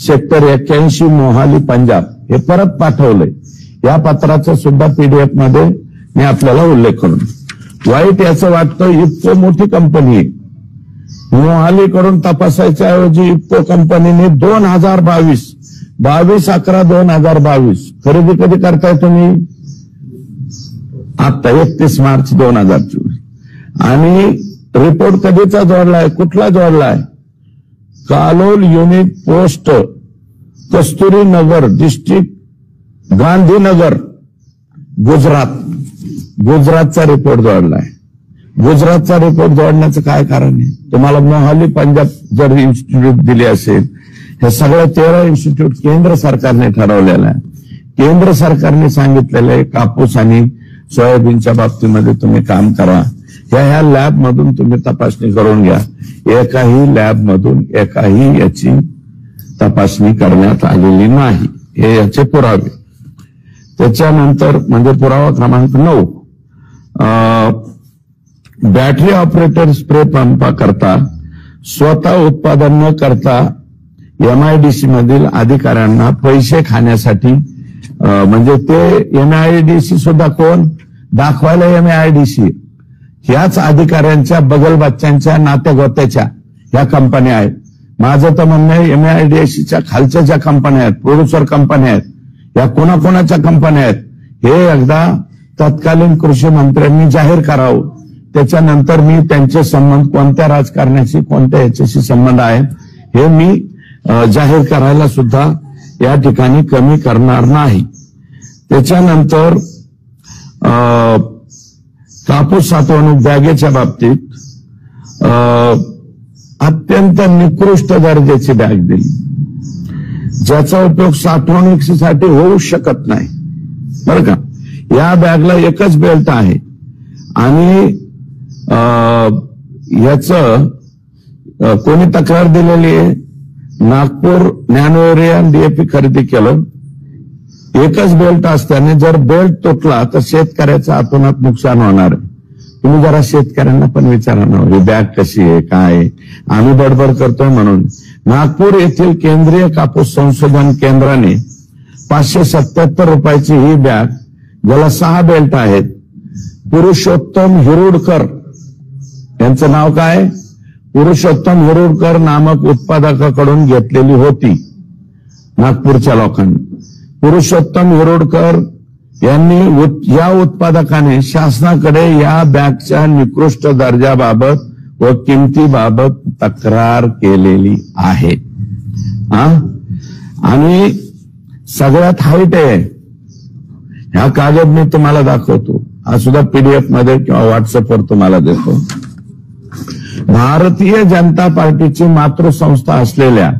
sector 81 Mohali Punjab हे परत पाठवलंय. या पत्राचा सुद्धा PDF मध्ये मी आपल्याला उल्लेख करून. वाईट याचं वाटतं, इतको मोठी कंपनी आहे, मोहालीकडून तपासायच्या ऐवजी इफको कंपनीने 22/11/2022 खरेदी कधी करताय तुम्ही? आता 31 मार्च 2024. आणि रिपोर्ट कधीचा जोडलाय? कुठला जोडलाय? कालोल युनिट पोस्ट कस्तुरी नगर डिस्ट्रिक्ट गांधीनगर गुजरातचा रिपोर्ट जोडलाय. गुजरातचा रिपोर्ट जोडण्याचं काय कारण आहे? तुम्हाला मोहाली पंजाब जर इन्स्टिट्यूट दिली असेल, हे सगळं 13 इन्स्टिट्यूट केंद्र सरकारने ठरवलेलं आहे. केंद्र सरकारने सांगितलेलं आहे कापूस आणि सोयाबीनच्या बाबतीमध्ये तुम्ही काम करा. ह्या लॅब मधून तुम्ही तपासणी करून घ्या. एकाही लॅब मधून एकाही याची तपासणी करण्यात आलेली नाही. हे याचे पुरावे. त्याच्यानंतर म्हणजे पुरावा क्रमांक 9, बॅटरी ऑपरेटर स्प्रे पंपा करता स्वतः उत्पादन न करता MIDC मधील अधिकाऱ्यांना पैसे खाण्यासाठी, म्हणजे ते MIDC सुद्धा कोण दाखवायला? MIDC ह्याच अधिकाऱ्यांच्या बगलबच्च्यांच्या नात्यागोत्याच्या ह्या कंपन्या आहेत. माझं तर म्हणणं आहे MIDCच्या खालच्या ज्या कंपन्या आहेत, प्रोड्युसर कंपन्या आहेत, या कोणाकोणाच्या कंपन्या आहेत हे एकदा तत्कालीन कृषी मंत्र्यांनी जाहीर करावं. त्याच्यानंतर मी त्यांचे संबंध कोणत्या राजकारण्याशी कोणत्या याच्याशी संबंध आहेत हे मी जाहीर करायला सुद्धा या ठिकाणी कमी करणार नाही. त्याच्यानंतर कापूस साठवणूक बॅगेच्या बाबतीत अत्यंत निकृष्ट दर्जाची बॅग दिली, ज्याचा उपयोग साठवणुकीसाठी होऊ शकत नाही. बरं का, या बॅगला एकच बेल्ट आहे आणि याचं कोणी तक्रार दिलेली आहे? नागपूर नॅनो युरिया DAP खरेदी केलं, एकच बेल्ट असल्याने जर बेल्ट तुटला तर शेतकऱ्याचं आतोनात नुकसान होणार. तुम्ही जरा शेतकऱ्यांना पण विचारा ना, ही बॅग कशी आहे काय आहे. आम्ही बडबड करतोय म्हणून. नागपूर येथील केंद्रीय कापूस संशोधन केंद्राने 577 रुपयाची ही बॅग, ज्याला 6 बेल्ट आहेत, पुरुषोत्तम हिरुडकर यांचं नाव काय? पुरुषोत्तम हिरुडकर नामक उत्पादकाकडून घेतलेली होती नागपूरच्या लोकांनी. पुरुषोत्तम हिरुडकर यांनी या उत्पादकाने शासनाकडे या बॅगच्या निकृष्ट दर्जाबाबत व किमतीबाबत तक्रार केलेली आहे. आणि सगळ्यात हाईट आहे. ह्या कागद मी तुम्हाला दाखवतो, हा सुद्धा PDF मध्ये किंवा व्हॉट्सअपवर तुम्हाला देतो. भारतीय जनता पार्टीची मातृसंस्था असलेल्या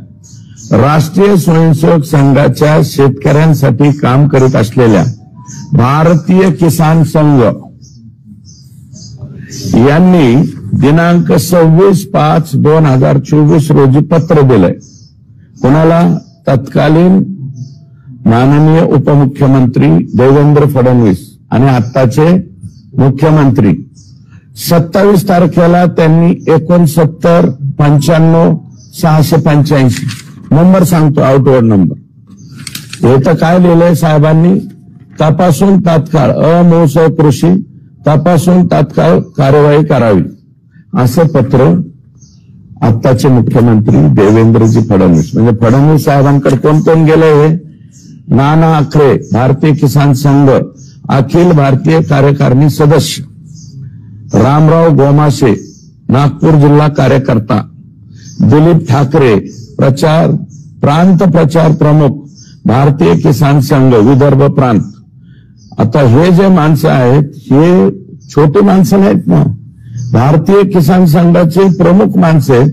राष्ट्रीय स्वयंसेवक संघाच्या शेतकऱ्यांसाठी काम करीत असलेल्या भारतीय किसान संघ यांनी दिनांक 26/5/2024 रोजी पत्र दिलंय. कोणाला? तत्कालीन माननीय उपमुख्यमंत्री देवेंद्र फडणवीस आणि आत्ताचे मुख्यमंत्री. 27 तारखेला त्यांनी 69-95-685 नंबर सांगतो, आउटवर्ड नंबर. हे तर काय लिहिलंय साहेबांनी? तपासून तात्काळ अमोसह कृषी तपासून तात्काळ कार्यवाही करावी, असं पत्र आत्ताचे मुख्यमंत्री देवेंद्रजी फडणवीस, म्हणजे फडणवीस साहेबांकडे कोण कोण गेले? हे नाना आखरे, भारतीय किसान संघ अखिल भारतीय कार्यकारिणी सदस्य, रामराव गोमाशे, नागपूर जिल्हा कार्यकर्ता, दिलीप ठाकरे, प्रांत प्रचार प्रमुख, भारतीय किसान संघ विदर्भ प्रांत, आता हे जे माणसं आहेत हे छोटी माणसं नाहीत ना, भारतीय किसान संघाचे प्रमुख माणसं आहेत.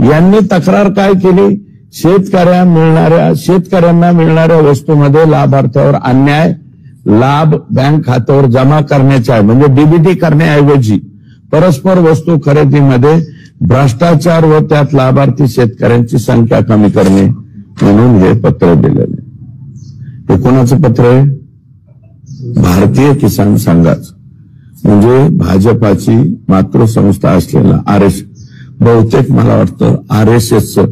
यांनी तक्रार काय केली, शेतकऱ्यांना मिळणाऱ्या वस्तूमध्ये लाभार्थ्यावर अन्याय, लाभ बँक खात्यावर जमा करण्याच्या म्हणजे डीबीटी करण्याऐवजी परस्पर वस्तू खरेदीमध्ये भ्रष्टाचार व त्यात लाभार्थी शेतकऱ्यांची संख्या कमी करणे म्हणून हे पत्र दिलेले. हे कोणाचं पत्र आहे? भारतीय किसान संघाचं, म्हणजे भाजपाची मातृसंस्था असलेला बहुतेक मला वाटतं RSSचं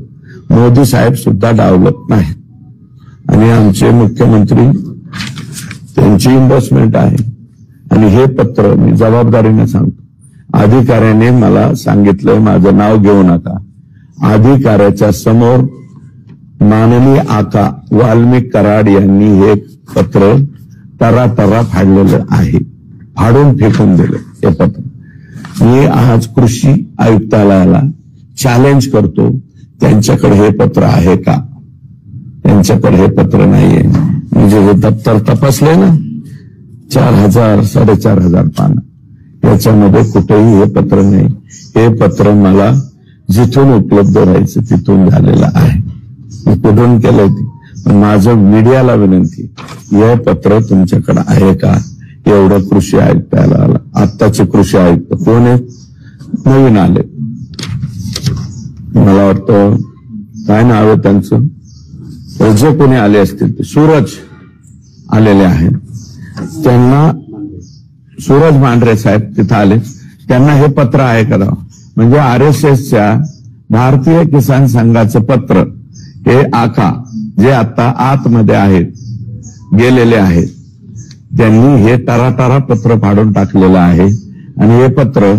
मोदी साहेब सुद्धा डावलत नाहीत. आणि आमचे मुख्यमंत्री त्यांची इन्व्हेस्टमेंट आहे. आणि हे पत्र मी जबाबदारीने सांगतो, अधिकाऱ्याने मला सांगितलं, माझं नाव घेऊ नका, अधिकाऱ्याच्या समोर माननीय आका वाल्मिक कराड यांनी हे पत्र तरा फाडलेलं आहे, फाडून फेकून दिलं हे पत्र. मी आज कृषी आयुक्तालयाला चॅलेंज करतो, त्यांच्याकडे हे पत्र आहे का? त्यांच्याकडे हे पत्र नाहीये. मी जे दप्तर तपासले ना, 4,000 4,500 पानं, याच्यामध्ये कुठेही हे पत्र नाही. हे पत्र मला जिथून उपलब्ध राहायचं तिथून झालेलं आहे. मी कुठून केलंय ते, पण माझं मीडियाला विनंती, हे पत्र तुमच्याकडे आहे का? एवढं कृषी आयुक्ताला आला. आत्ताचे कृषी आयुक्त कोण आहेत? नवीन आले, मला वाटतं काय नाव आहे त्यांचं, जे कोणी आले असतील ते सूरज आलेले आहेत. त्यांना सूरज मांढरे साहेब तिथं आले, त्यांना हे पत्र आहे का? म्हणजे RSSच्या भारतीय किसान संघाचं पत्र हे आका जे आता आतमध्ये आहेत, गेलेले आहेत, त्यांनी हे तरा पत्र फाडून टाकलेलं आहे. आणि हे पत्र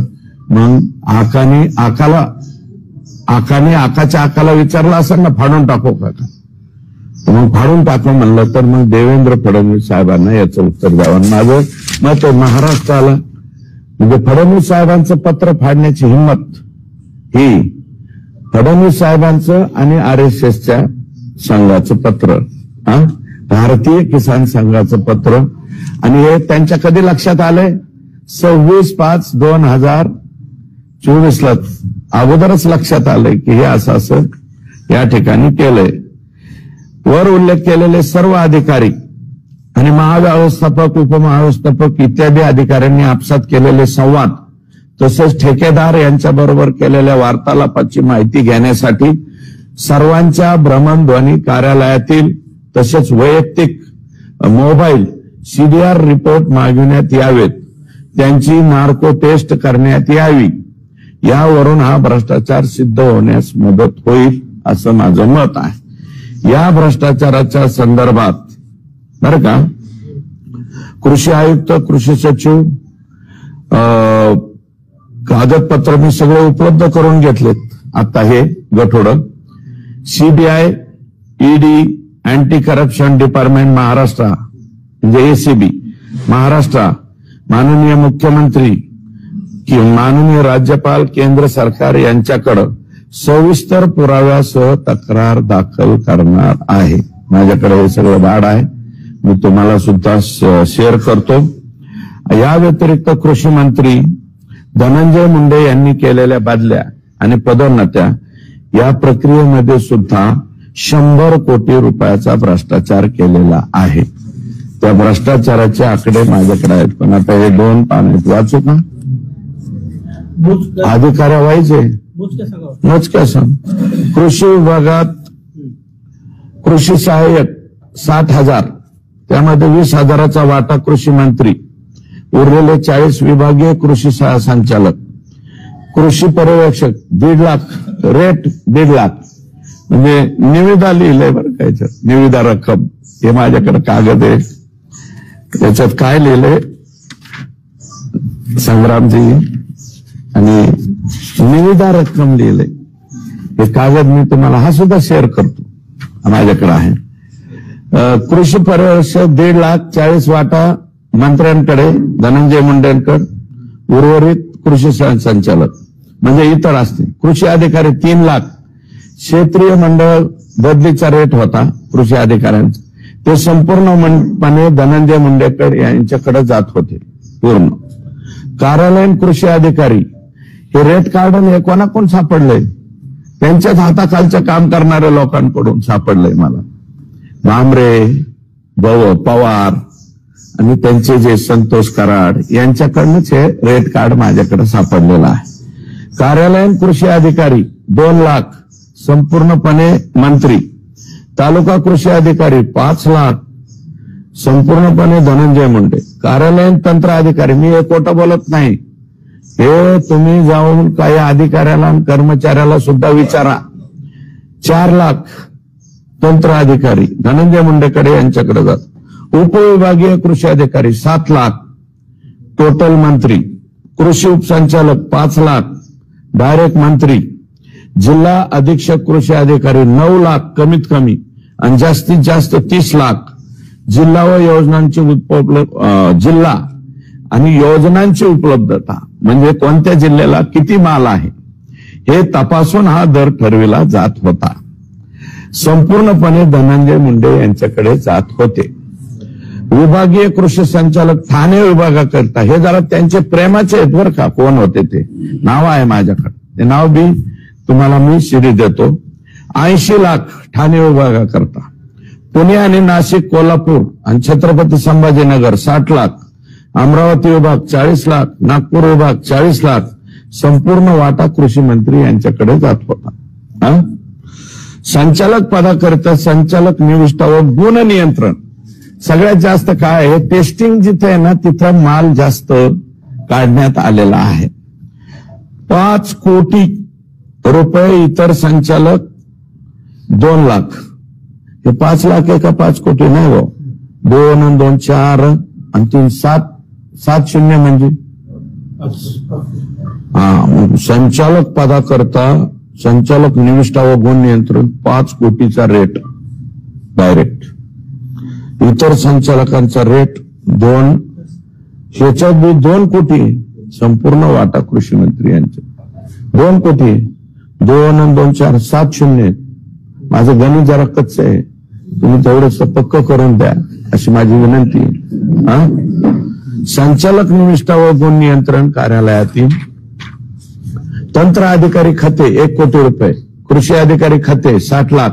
मग आकाच्या आकाला विचारलं असं ना, फाडून टाकू का? मग फाडून टाकू म्हणलं तर मग देवेंद्र फडणवीस साहेबांना याचं उत्तर द्यावं. माझं मत महाराष्ट्राला म्हणजे फडणवीस साहेबांचं पत्र फाडण्याची हिंमत ही फडणवीस साहेबांचं आणि RSSच्या संघाचं पत्र, भारतीय किसान संघाचं पत्र. आणि हे त्यांच्या कधी लक्षात आलंय? 26/5/2024 अगोदरच लक्षात आलंय की हे असं या ठिकाणी केलंय. वर उल्लेख केलेले सर्व अधिकारी आणि महाव्यवस्थापक, उपमहाव्यवस्थापक इत्यादी अधिकाऱ्यांनी आपसात केलेले संवाद तसेच ठेकेदार यांच्याबरोबर केलेल्या वार्तालापाची माहिती घेण्यासाठी सर्वांच्या भ्रमणध्वनी कार्यालयातील तसेच वैयक्तिक मोबाईल CDR रिपोर्ट मागविण्यात यावेत, त्यांची नार्को टेस्ट करण्यात यावी. यावरून हा भ्रष्टाचार सिद्ध होण्यास मदत होईल असं माझं मत आहे. या भ्रष्टाचाराच्या संदर्भात बरं का, कृषी आयुक्त, कृषी सचिव कागदपत्र मी सगळे उपलब्ध करून घेतलेत. आता हे गठोडं CBI, ED, anti corruption department Maharashtra म्हणजे ACB महाराष्ट्र, माननीय मुख्यमंत्री किंवा माननीय राज्यपाल, केंद्र सरकार यांच्याकडे सविस्तर पुराव्यासह तक्रार दाखल करणार आहे. माझ्याकडे हे सगळं भाड आहे, मी तुम्हाला सुद्धा शेअर करतो. या व्यतिरिक्त कृषी मंत्री धनंजय मुंडे यांनी केलेल्या बदल्या आणि पदोन्नत्या या प्रक्रियेमध्ये सुद्धा 100 कोटी रुपयाचा भ्रष्टाचार केलेला आहे. त्या भ्रष्टाचाराचे आकडे माझ्याकडे आहेत, पण आता हे 2 पान आहेत, वाचू का? अधिकाऱ्या व्हायचे मोजक्या सांग. कृषी विभागात कृषी सहाय्यक 60,000, त्यामध्ये 20,000चा वाटा कृषी मंत्री, उरलेले 40 विभागीय कृषी संचालक, कृषी पर्यवेक्षक 1.5 लाख, रेट 1.5 लाख. म्हणजे निविदा लिहिलंय बरं का, याच्यात निविदा रक्कम, हे माझ्याकडे कागद आहे, त्याच्यात काय लिहिलंय संग्रामजी, आणि निविदा रक्कम लिहिलंय. हे कागद मी तुम्हाला हा सुद्धा शेअर करतो, माझ्याकडे आहे. कृषी पर्यवेक्षक 1.5 लाख, 40 वाटा मंत्र्यांकडे, धनंजय मुंडेंकडे, उर्वरित कृषी संचालक म्हणजे इतर असते. कृषी अधिकारी 3 लाख, क्षेत्रीय मंडळ बदलीचा रेट होता कृषी अधिकाऱ्यांचा, ते संपूर्णपणे धनंजय मुंडेकर यांच्याकडे जात होते पूर्ण. कार्यालयीन कृषी अधिकारी हे रेट कार्ड हे कोणाकडून सापडलंय? त्यांच्याच हाताखालचं काम करणाऱ्या लोकांकडून सापडलंय मला. भामरे, पवार आणि त्यांचे जे संतोष कराड यांच्याकडनंच हे रेट कार्ड माझ्याकडे सापडलेलं आहे. कार्यालयीन कृषी अधिकारी 2 लाख संपूर्णपणे मंत्री. तालुका कृषी अधिकारी 5 लाख संपूर्णपणे धनंजय मुंडे. कार्यालयीन तंत्र अधिकारी, मी हे खोटं बोलत नाही, हे तुम्ही जाऊन काही अधिकाऱ्याला आणि कर्मचाऱ्याला सुद्धा विचारा. 4 लाख तंत्र अधिकारी धनंजय मुंडेकडे यांच्याकडे जात. उपविभागीय कृषी अधिकारी 7 लाख टोटल मंत्री. कृषी उपसंचालक 5 लाख डायरेक्ट मंत्री. जिल्हा अधीक्षक कृषी अधिकारी 9 लाख कमीत कमी आणि जास्तीत जास्त 30 लाख. जिल्हा व योजनांची जिल्हा आणि योजनांची उपलब्धता म्हणजे कोणत्या जिल्ह्याला किती माल आहे हे तपासून हा दर ठरविला जात होता. संपूर्णपणे धनंजय मुंडे यांच्याकडे जात होते. विभागीय कृषी संचालक ठाणे विभागाकरता, हे जरा त्यांचे प्रेमाचे आहेत बरं का, कोण होते ते नाव आहे माझ्याकडे, ते नाव बी तुम्हाला मी शिरी देतो. 80 लाख ठाणे विभागाकरता. पुणे आणि नाशिक, कोल्हापूर आणि छत्रपती संभाजीनगर 60 लाख. अमरावती विभाग 40 लाख. नागपूर विभाग 40 लाख. संपूर्ण वाटा कृषी मंत्री यांच्याकडे जात होता. संचालक पदाकरिता संचालक निविष्ठा व गुण नियंत्रण सगळ्यात जास्त काय आहे, टेस्टिंग जिथे आहे ना तिथं माल जास्त काढण्यात आलेला आहे. 5 कोटी रुपये. इतर संचालक 2 लाख. हे 5 लाख आहे का 5 कोटी नाही हो. 2 आणि 2 4 आणि 3 7 शून्य म्हणजे संचालक पदाकरता संचालक निविष्ठा व गुण नियंत्रण 5 कोटीचा रेट डायरेक्ट. इतर संचालकांचा रेट 2. ह्याच्यात बी 2 कोटी संपूर्ण वाटा कृषी मंत्री यांचे 2 कोटी. 2 आणि 2 4 7 शून्य. माझं गणित जरा कच्चं आहे, तुम्ही तेवढंच पक्क करून द्या अशी माझी विनंती. संचालक निविष्ठा व गुण नियंत्रण कार्यालयातील तंत्र अधिकारी खाते 1 कोटी रुपये. कृषी अधिकारी खाते 60 लाख.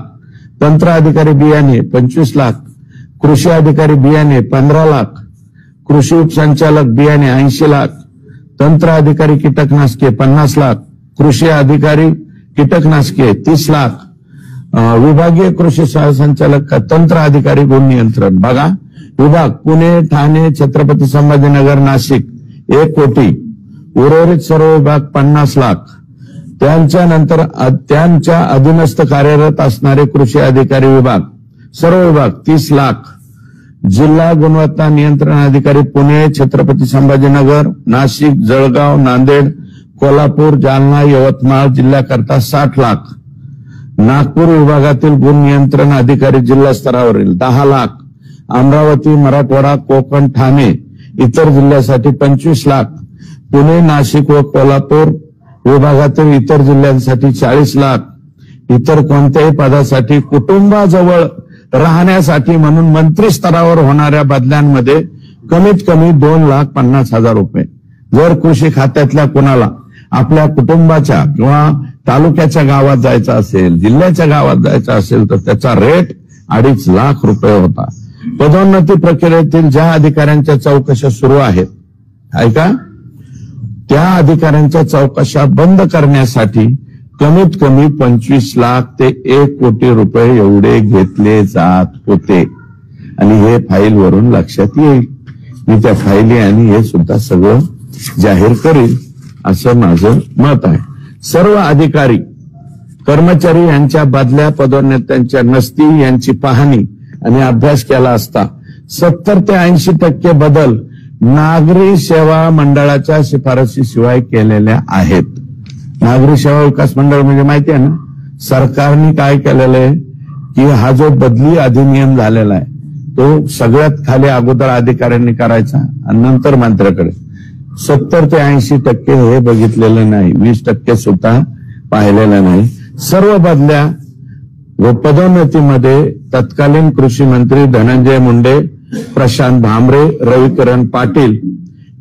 तंत्र अधिकारी बियाणे 25 लाख. कृषी अधिकारी बियाणे 15 लाख. कृषी उपसंचालक बियाणे 80 लाख. तंत्र अधिकारी कीटकनाशके 50 लाख. कृषी अधिकारी कीटकनाशके 30 लाख. विभागीय कृषी संचालक तंत्र अधिकारी गुण नियंत्रण बघा विभाग पुणे, ठाणे, छत्रपती संभाजीनगर, नाशिक 1 कोटी. उर्वरित सर्व विभाग 50 लाख. त्यांच्यानंतर त्यांच्या अधीनस्थ कार्यरत असणारे कृषी अधिकारी विभाग सर्व विभाग 30 लाख. जिल्हा गुणवत्ता नियंत्रण अधिकारी पुणे, छत्रपती संभाजीनगर, नाशिक, जळगाव, नांदेड, कोल्हापूर, जालना, यवतमाळ जिल्ह्याकरता 60 लाख. नागपूर विभागातील गुण नियंत्रण अधिकारी जिल्हा स्तरावरील 10 लाख. अमरावती, मराठवाडा, कोकण, ठाणे इतर जिल्ह्यासाठी 25 लाख. पुणे, नाशिक व कोल्हापूर विभागातील इतर जिल्ह्यांसाठी 40 लाख. इतर कोणत्याही पदासाठी कुटुंबाजवळ राहण्यासाठी म्हणून मंत्री स्तरावर होणाऱ्या बदल्यांमध्ये कमीत कमी 2,50,000 रुपये. जर कृषी खात्यातल्या कोणाला आपल्या कुटुंबाच्या किंवा तालुक्याच्या गावात जायचं असेल, जिल्ह्याच्या गावात जायचं असेल तर त्याचा रेट 2.5 लाख रुपये होता. पदोन्नती प्रक्रियेतील ज्या अधिकाऱ्यांच्या चौकशा सुरू आहेत ऐका, त्या अधिकाऱ्यांच्या चौकशा बंद करण्यासाठी कमीत कमी 25 लाख ते 1 कोटी रुपये एवढे घेतले जात होते. आणि हे फाईल वरून लक्षात येईल. मी त्या फाईली आणि हे सुद्धा सगळं जाहीर करील असं माझं मत आहे. सर्व अधिकारी कर्मचारी यांच्या बदल्या पदोन्नत्यांच्या नसती यांची पाहणी आणि अभ्यास केला असता 70 ते 80% बदल नागरी सेवा मंडळाच्या शिफारशीशिवाय केलेल्या आहेत. नागरी सेवा विकास मंडळ म्हणजे माहिती आहे ना, सरकारने काय केलेलं आहे की हा जो बदली अधिनियम झालेला आहे तो सगळ्यात खाली अगोदर अधिकाऱ्यांनी करायचा आणि नंतर मंत्र्याकडे. 70 ते 80% हे बघितलेलं नाही, 20% सुद्धा पाहिलेलं नाही. सर्व बदल्या व पदोन्नतीमध्ये तत्कालीन कृषी मंत्री धनंजय मुंडे, प्रशांत भामरे, रविकिरण पाटील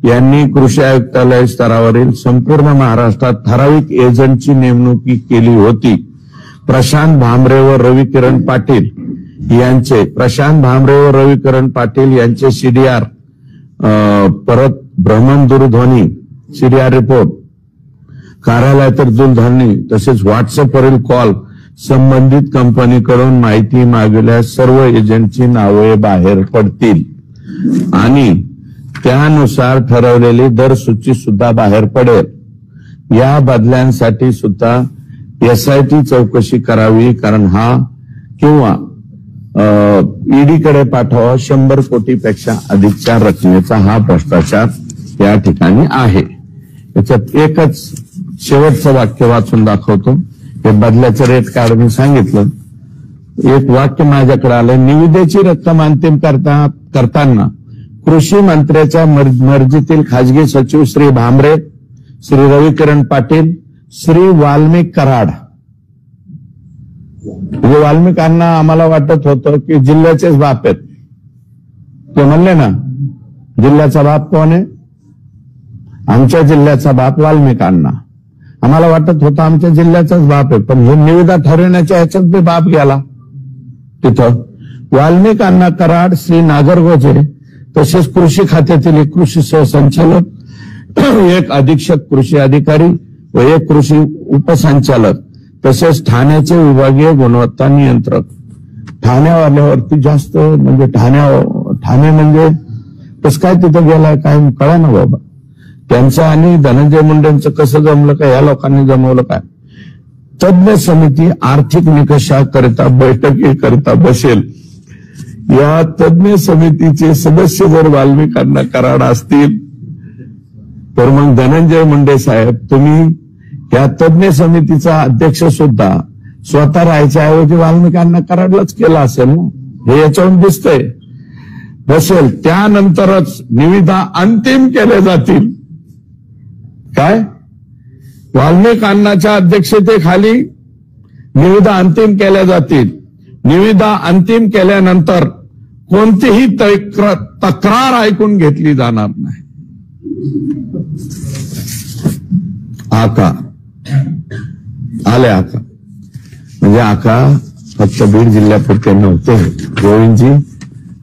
यांनी कृषी आयुक्तालय स्तरावरील संपूर्ण महाराष्ट्रात ठराविक एजंटची नेमणूक केली होती. प्रशांत भामरे व रविकिरण पाटील यांचे सीडीआर परत भ्रमण दूरध्वनी सीडीआर रिपोर्ट, कार्यालयातील दूरध्वनी तसेच व्हॉट्सअपवरील कॉल संबंधित कंपनीकडून माहिती मागविल्यास सर्व एजंटची नावे बाहेर पडतील आणि त्यानुसार ठरवलेली दरसूची सुद्धा बाहेर पडेल. या बदल्यांसाठी सुद्धा एसआयटी चौकशी करावी, कारण हा किंवा ईडीकडे पाठवावा 100 कोटीपेक्षा अधिकच्या रकमेचा हा भ्रष्टाचार या ठिकाणी आहे. याच्यात एकच शेवटचं वाक्य वाचून दाखवतो. हे बदल्याचं रेट कार्ड मी सांगितलं. एक वाक्य माझ्याकडे आलं, निविदेची रक्कम अंतिम करताना कृषी मंत्र्याच्या मर्जीतील खाजगी सचिव श्री भामरे, श्री रविकिरण पाटील, श्री वाल्मिक कराड, म्हणजे वाल्मिकांना आम्हाला वाटत होतं की जिल्ह्याचेच बाप आहेत. ते म्हणले ना, जिल्ह्याचा बाप कोण आहे? आमच्या जिल्ह्याचा बाप वाल्मिकांना. आम्हाला वाटत होतं आमच्या जिल्ह्याचाच बाप आहे, पण हे निविदा ठरवण्याच्या ह्याच्यात बी बाप गेला. तिथं वाल्मिकांना कराड, श्री नागरगोजे तसेच कृषी खात्यातील एक कृषी सहसंचालक, एक अधीक्षक कृषी अधिकारी व एक कृषी उपसंचालक तसेच ठाण्याचे विभागीय गुणवत्ता नियंत्रक. ठाण्यावाल्यावरती जास्त म्हणजे ठाणे म्हणजे कसं काय तिथं गेलाय काय कळा ना बाबा. त्यांचं आणि धनंजय मुंडेंचं कसं जमलं काय, या लोकांनी जमवलं काय. तज्ञ समिती आर्थिक निकषाकरिता बैठकीकरिता बसेल. या तज्ञ समितीचे सदस्य जर वाल्मिकांना कराड असतील तर मग धनंजय मुंडे साहेब तुम्ही या तज्ञ समितीचा अध्यक्ष सुद्धा स्वतः राहायच्या ऐवजी वाल्मिकांना कराडलाच केला असेल ना, हे याच्यावरून दिसतंय. बसेल त्यानंतरच निविदा अंतिम केले जातील. काय वाल्मिकांनाच्या अध्यक्षतेखाली निविदा अंतिम केल्या जातील. निविदा अंतिम केल्यानंतर कोणतीही तक्रार ऐकून घेतली जाणार नाही. आका आले आका म्हणजे आका फक्त बीड जिल्ह्यापुरते नव्हते. गोविंदजी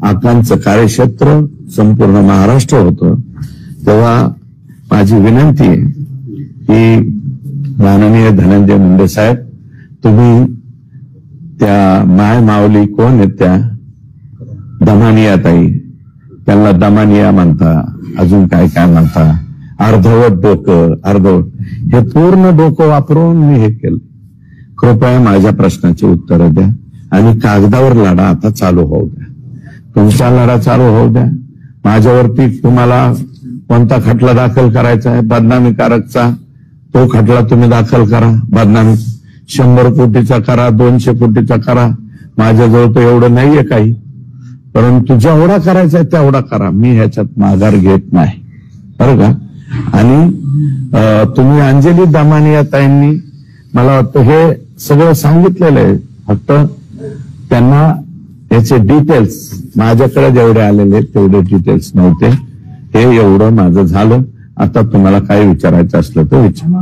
आकांचं कार्यक्षेत्र संपूर्ण महाराष्ट्र होतं. तेव्हा माझी विनंती आहे की माननीय धनंजय मुंडे साहेब, तुम्ही त्या माय माऊली कोण आहेत त्या दमानिया ताई, त्यांना दमानिया म्हणता, अजून काय काय म्हणता, अर्धवट डोकं हे पूर्ण डोकं वापरून मी हे केलं. कृपया माझ्या प्रश्नाची उत्तरं द्या आणि कागदावर लढा आता चालू होऊ द्या. तुमचा लढा चालू होऊ द्या. माझ्यावरती तुम्हाला कोणता खटला दाखल करायचा आहे बदनामीकारकचा, तो खटला तुम्ही दाखल करा. बदनामी 100 कोटीचा करा, 200 कोटीचा करा. माझ्याजवळ तर एवढं नाहीये काही, परंतु जेवढा करायचा आहे तेवढा करा. मी ह्याच्यात माघार घेत नाही बरं का. आणि तुम्ही अंजली दमानिया ताईंनी मला वाटतं हे सगळं सांगितलेलं आहे. फक्त त्यांना याचे डिटेल्स माझ्याकडे जेवढे आलेले तेवढे डिटेल्स नव्हते. हे एवढं माझं झालं. आता तुम्हाला काय विचारायचं असलं तर विचारा.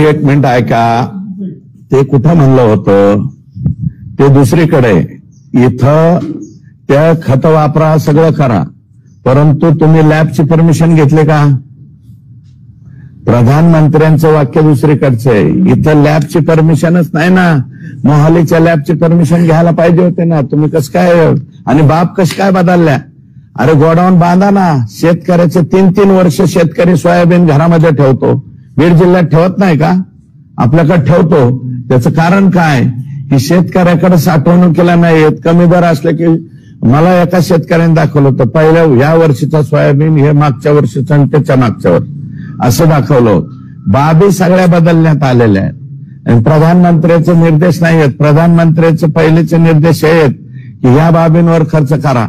एक मिनिट ऐका, ते कुठं म्हणलं होतं ते दुसरीकडे. इथं त्या खत वापरा सगळं करा, परंतु तुम्ही लॅबची परमिशन घेतली का? प्रधानमंत्र्यांचं वाक्य दुसरीकडचं आहे. इथं लॅबची परमिशनच नाही ना. मोहालीच्या लॅबची परमिशन घ्यायला पाहिजे होते ना. तुम्ही कसं काय आणि बाप कस काय बदलल्या? अरे गोडाऊन बांधा ना. शेतकऱ्याचे 3-3 वर्ष शेतकरी सोयाबीन घरामध्ये ठेवतो. बीड जिल्ह्यात ठेवत नाही का? आपल्याकडे ठेवतो. त्याचं कारण काय की शेतकऱ्याकडे साठवणुकीला नाही येत. कमी दर असले की मला एका शेतकऱ्याने दाखवलं होतं पहिल्या या वर्षीचा सोयाबीन हे मागच्या वर्षीचा आणि त्याच्या मागच्या वर्षी असं दाखवलं. बाबी सगळ्या बदलण्यात आलेल्या आहेत. आणि प्रधानमंत्र्याचे निर्देश नाही आहेत. प्रधानमंत्र्याचे पहिलेचे निर्देश आहेत की ह्या बाबींवर खर्च करा,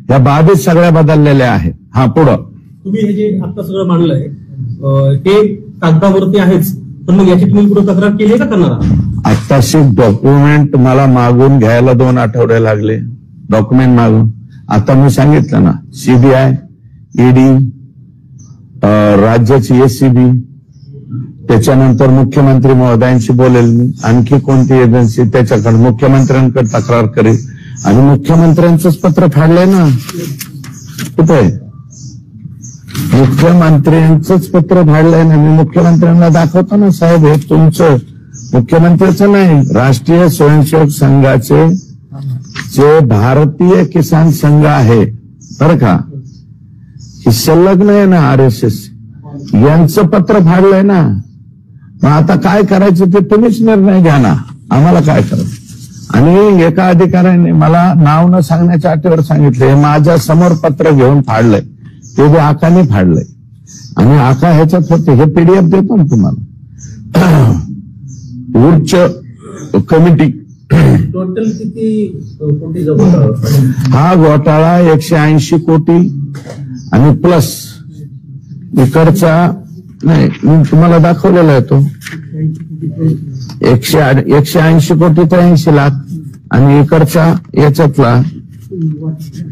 या बाबीच सगळ्या बदललेल्या आहेत. हा, पुढं तुम्ही हे जे आता सगळं मांडलंय ते कागदावरती आहेच, पण मग याची तुम्ही पुढे तक्रार केली का करणार? आत्ताशी डॉक्युमेंट मला मागून घ्यायला 2 आठवडे लागले, डॉक्युमेंट मागून. आता मी सांगितलं ना, सीबीआय, ईडी, राज्याची एसीबी, त्याच्यानंतर मुख्यमंत्री महोदयांशी बोलेल मी, आणखी कोणती एजन्सी त्याच्याकडे मुख्यमंत्र्यांकडे तक्रार करेल. आणि मुख्यमंत्र्यांचंच पत्र फाडलंय ना, कुठे मुख्यमंत्र्यांचंच पत्र फाडलंय ना. मी मुख्यमंत्र्यांना दाखवतो ना, साहेब हे तुमचं, मुख्यमंत्र्याचं नाही, राष्ट्रीय स्वयंसेवक संघाचे जे भारतीय किसान संघ आहे बरं का, ही संलग्न आहे ना RSS, यांचं पत्र फाडलंय ना. मग आता काय करायचं ते तुम्हीच निर्णय घ्या ना, आम्हाला काय करायचं. आणि एका अधिकाऱ्याने मला नाव न सांगण्याच्या अटीवर सांगितले, माझ्या समोर पत्र घेऊन फाडलंय, ते बी आकाने फाडलंय. आणि आका ह्याच्यात होते, हे PDF देतो ना तुम्हाला. उच्च कमिटी टोटल किती कोटी जमा? हा घोटाळा 180 कोटी आणि प्लस इकडचा, नाही मी तुम्हाला दाखवलेला आहे तो 180 कोटी तर 80 लाख, आणि इकडचा याच्यातला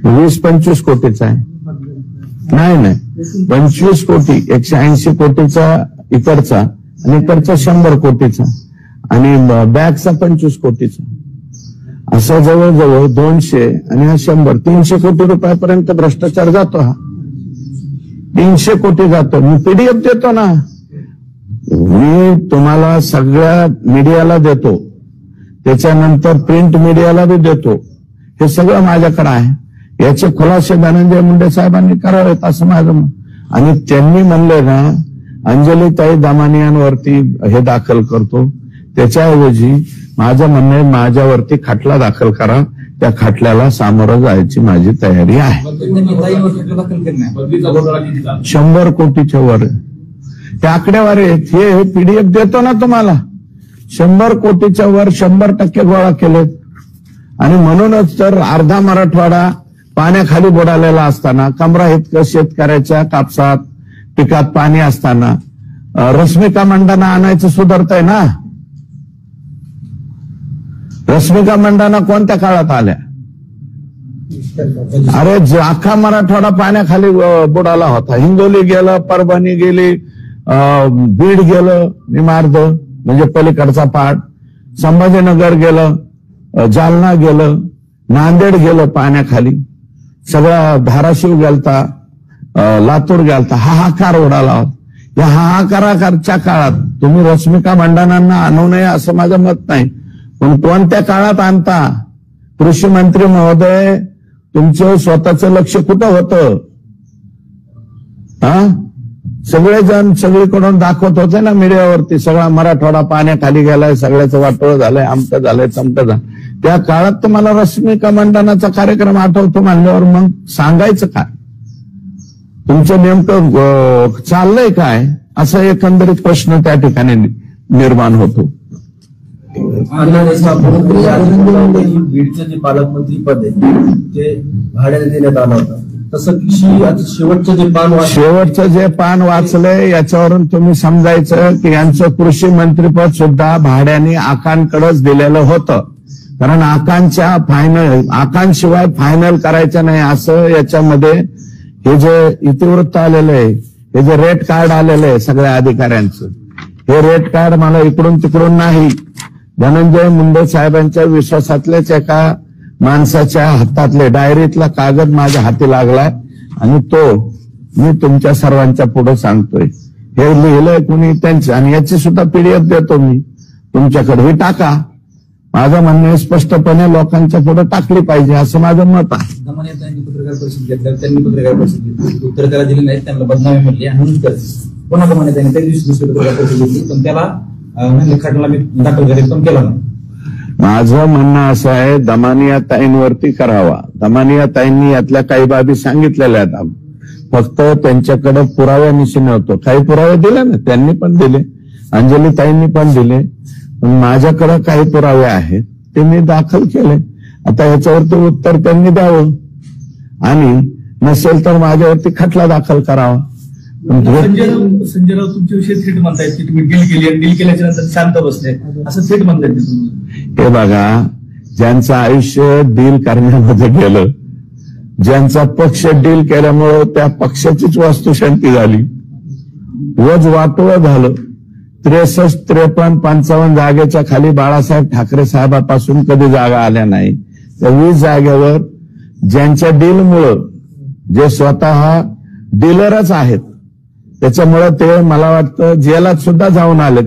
20-25 कोटीचा आहे. नाही 25 कोटी, 180 कोटीचा इकडचा आणि इकडचा 100 कोटीचा, आणि बॅगचा 25 कोटीचा, असं जवळजवळ 200 आणि हा 100, 300 कोटी रुपयापर्यंत भ्रष्टाचार जातो. हा 300 कोटी जातो. मी PDF देतो ना, मी तुम्हाला सगळ्या मीडियाला देतो, त्याच्यानंतर प्रिंट मीडियाला बी देतो. हे सगळं माझ्याकडे आहे. याचे खुलासे धनंजय मुंडे साहेबांनी करावेत असं माझं. आणि त्यांनी म्हणले ना, अंजलीताई दमानियांवरती हे दाखल करतो, त्याच्याऐवजी माझं म्हणणं आहे माझ्यावरती खटला दाखल करा, त्या खटल्याला सामोरं जायची माझी तयारी आहे. 100 कोटीच्या वर त्या आकडेवारी आहेत, हे PDF देतो ना तुम्हाला. 100 कोटीच्या वर 100% गोळा केलेत. आणि म्हणूनच तर अर्धा मराठवाडा पाण्याखाली बुडालेला असताना, कमरा इतकं शेतकऱ्याच्या कापसात पिकात पाणी असताना रश्मिका मंडाना आणायचं सुधारतंय ना. रश्मिका मंडाना कोणत्या काळात आल्या? अरे अख्खा मराठवाडा पाण्याखाली बुडाला होता. हिंगोली गेलं, परभणी गेली, बीड गेलं निमार्द म्हणजे पलीकडचा पाठ, संभाजीनगर गेलं, जालना गेलं, नांदेड गेलं पाण्याखाली, सगळा धाराशिव गेलता, लातूर गेलता, हाहाकार उडाला होता. या हाहाकाराच्या काळात तुम्ही रश्मिका मंडानांना आणू नये असं माझं मत नाही, पण कोणत्या काळात आणता? कृषी मंत्री महोदय, तुमचं स्वतःचं लक्ष कुठं होतं? सगळेजण सगळीकडून दाखवत होते ना मीडियावरती, सगळा मराठवाडा पाण्याखाली गेलाय, सगळ्याचं वाटोळ झालंय, आमचं झालंय, चमटं झालं. त्या काळात तर मला रश्मिका मंडानाचा कार्यक्रम आठवतो म्हणल्यावर मग सांगायचं काय? तुमचं नेमकं चाललंय काय, असा एकंदरीत प्रश्न त्या ठिकाणी निर्माण होतो. बीडचं जे पालकमंत्री पद आहे ते भाड्याने देण्यात आलं होतं, तसं शेवटचं जे पान वाचलंय याच्यावरून तुम्ही समजायचं की यांचं कृषी मंत्रीपद सुद्धा भाड्याने आकांकडेच दिलेलं होतं. कारण आकांशिवाय फायनल करायचं नाही असं याच्यामध्ये हे जे इतिवृत्त आलेलं आहे, हे जे रेट कार्ड आलेलं आहे सगळ्या अधिकाऱ्यांचं, हे रेट कार्ड मला इकडून तिकडून नाही, धनंजय मुंडे साहेबांच्या विश्वासातलेच एका माणसाच्या हातातले डायरीतला कागद माझ्या हाती लागलाय आणि तो मी तुमच्या सर्वांच्या पुढे सांगतोय. हे लिहिलंय कुणी त्यांचं, आणि याची सुद्धा PDF देतो मी तुमच्याकडे, ही टाका. माझं म्हणणं स्पष्टपणे लोकांच्या पुढे टाकली पाहिजे असं माझं मत आहे. त्यांनी पत्रकार परिषद घेतल्या, त्यांनी पत्रकार परिषद घेतली, उत्तर त्याला दिली नाही, त्यांना बदनामी म्हणली आणि कोणाप्रमाणे त्यांनी त्या दिवशी दुसरी पत्रकार परिषद घेतली, पण त्याला खटला दाखल करेल पण केला नाही. माझं म्हणणं असं आहे, दमानियाताईंवरती करावा. दमानियाताईंनी यातल्या काही बाबी सांगितलेल्या आहेत, फक्त त्यांच्याकडे पुराव्यानिशी नव्हतो. काही पुरावे दिले ना, त्यांनी पण दिले, अंजलीताईंनी पण दिले, पण माझ्याकडे काही पुरावे आहेत ते मी दाखल केले. आता याच्यावरती उत्तर त्यांनी द्यावं. आणि नसेल तर माझ्यावरती खटला दाखल करावा. संजय राऊत तुमच्याविषयी थेट म्हणतायत की तुम्ही डील केली आणि डील केल्याच्या नंतर शांत बसले असं थेट म्हणतायत तुम्ही. हे बघा, ज्यांचं आयुष्य डील करण्यामध्ये गेलं, ज्यांचा पक्ष डील केल्यामुळं त्या पक्षाचीच वास्तुशांती झाली, वज वाटोळं झालं. 63, 53, 55 जागेच्या खाली बाळासाहेब ठाकरे साहेबापासून कधी जागा आल्या नाही. त्या 20 जागेवर ज्यांच्या डीलमुळं, जे स्वतः डीलरच आहेत, त्याच्यामुळे ते मला वाटतं जेलात सुद्धा जाऊन आले.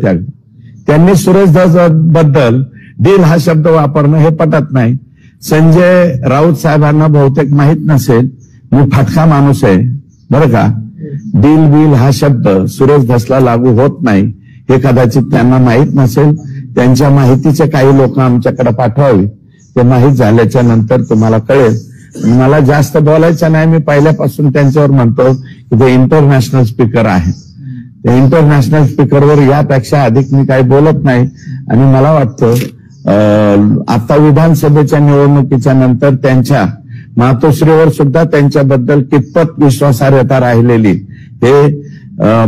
त्यांनी सुरेश धस बद्दल डील हा शब्द वापरणं हे पटत नाही. संजय राऊत साहेबांना बहुतेक माहित नसेल, मी फाटका माणूस आहे बरं का. डील बिल हा शब्द सुरेश धसला लागू होत नाही हे कदाचित त्यांना माहित नसेल. त्यांच्या माहितीचे काही लोक आमच्याकडे पाठवावे, ते माहीत झाल्याच्या नंतर तुम्हाला कळेल. मला जास्त बोलायचं नाही. मी पहिल्यापासून त्यांच्यावर म्हणतो की ते इंटरनॅशनल स्पीकर आहे. त्या इंटरनॅशनल स्पीकरवर यापेक्षा अधिक मी काही बोलत नाही. आणि मला वाटतं आता विधानसभेच्या निवडणुकीच्या नंतर त्यांच्या मातोश्रीवर सुद्धा त्यांच्याबद्दल कितपत विश्वासार्हता राहिलेली हे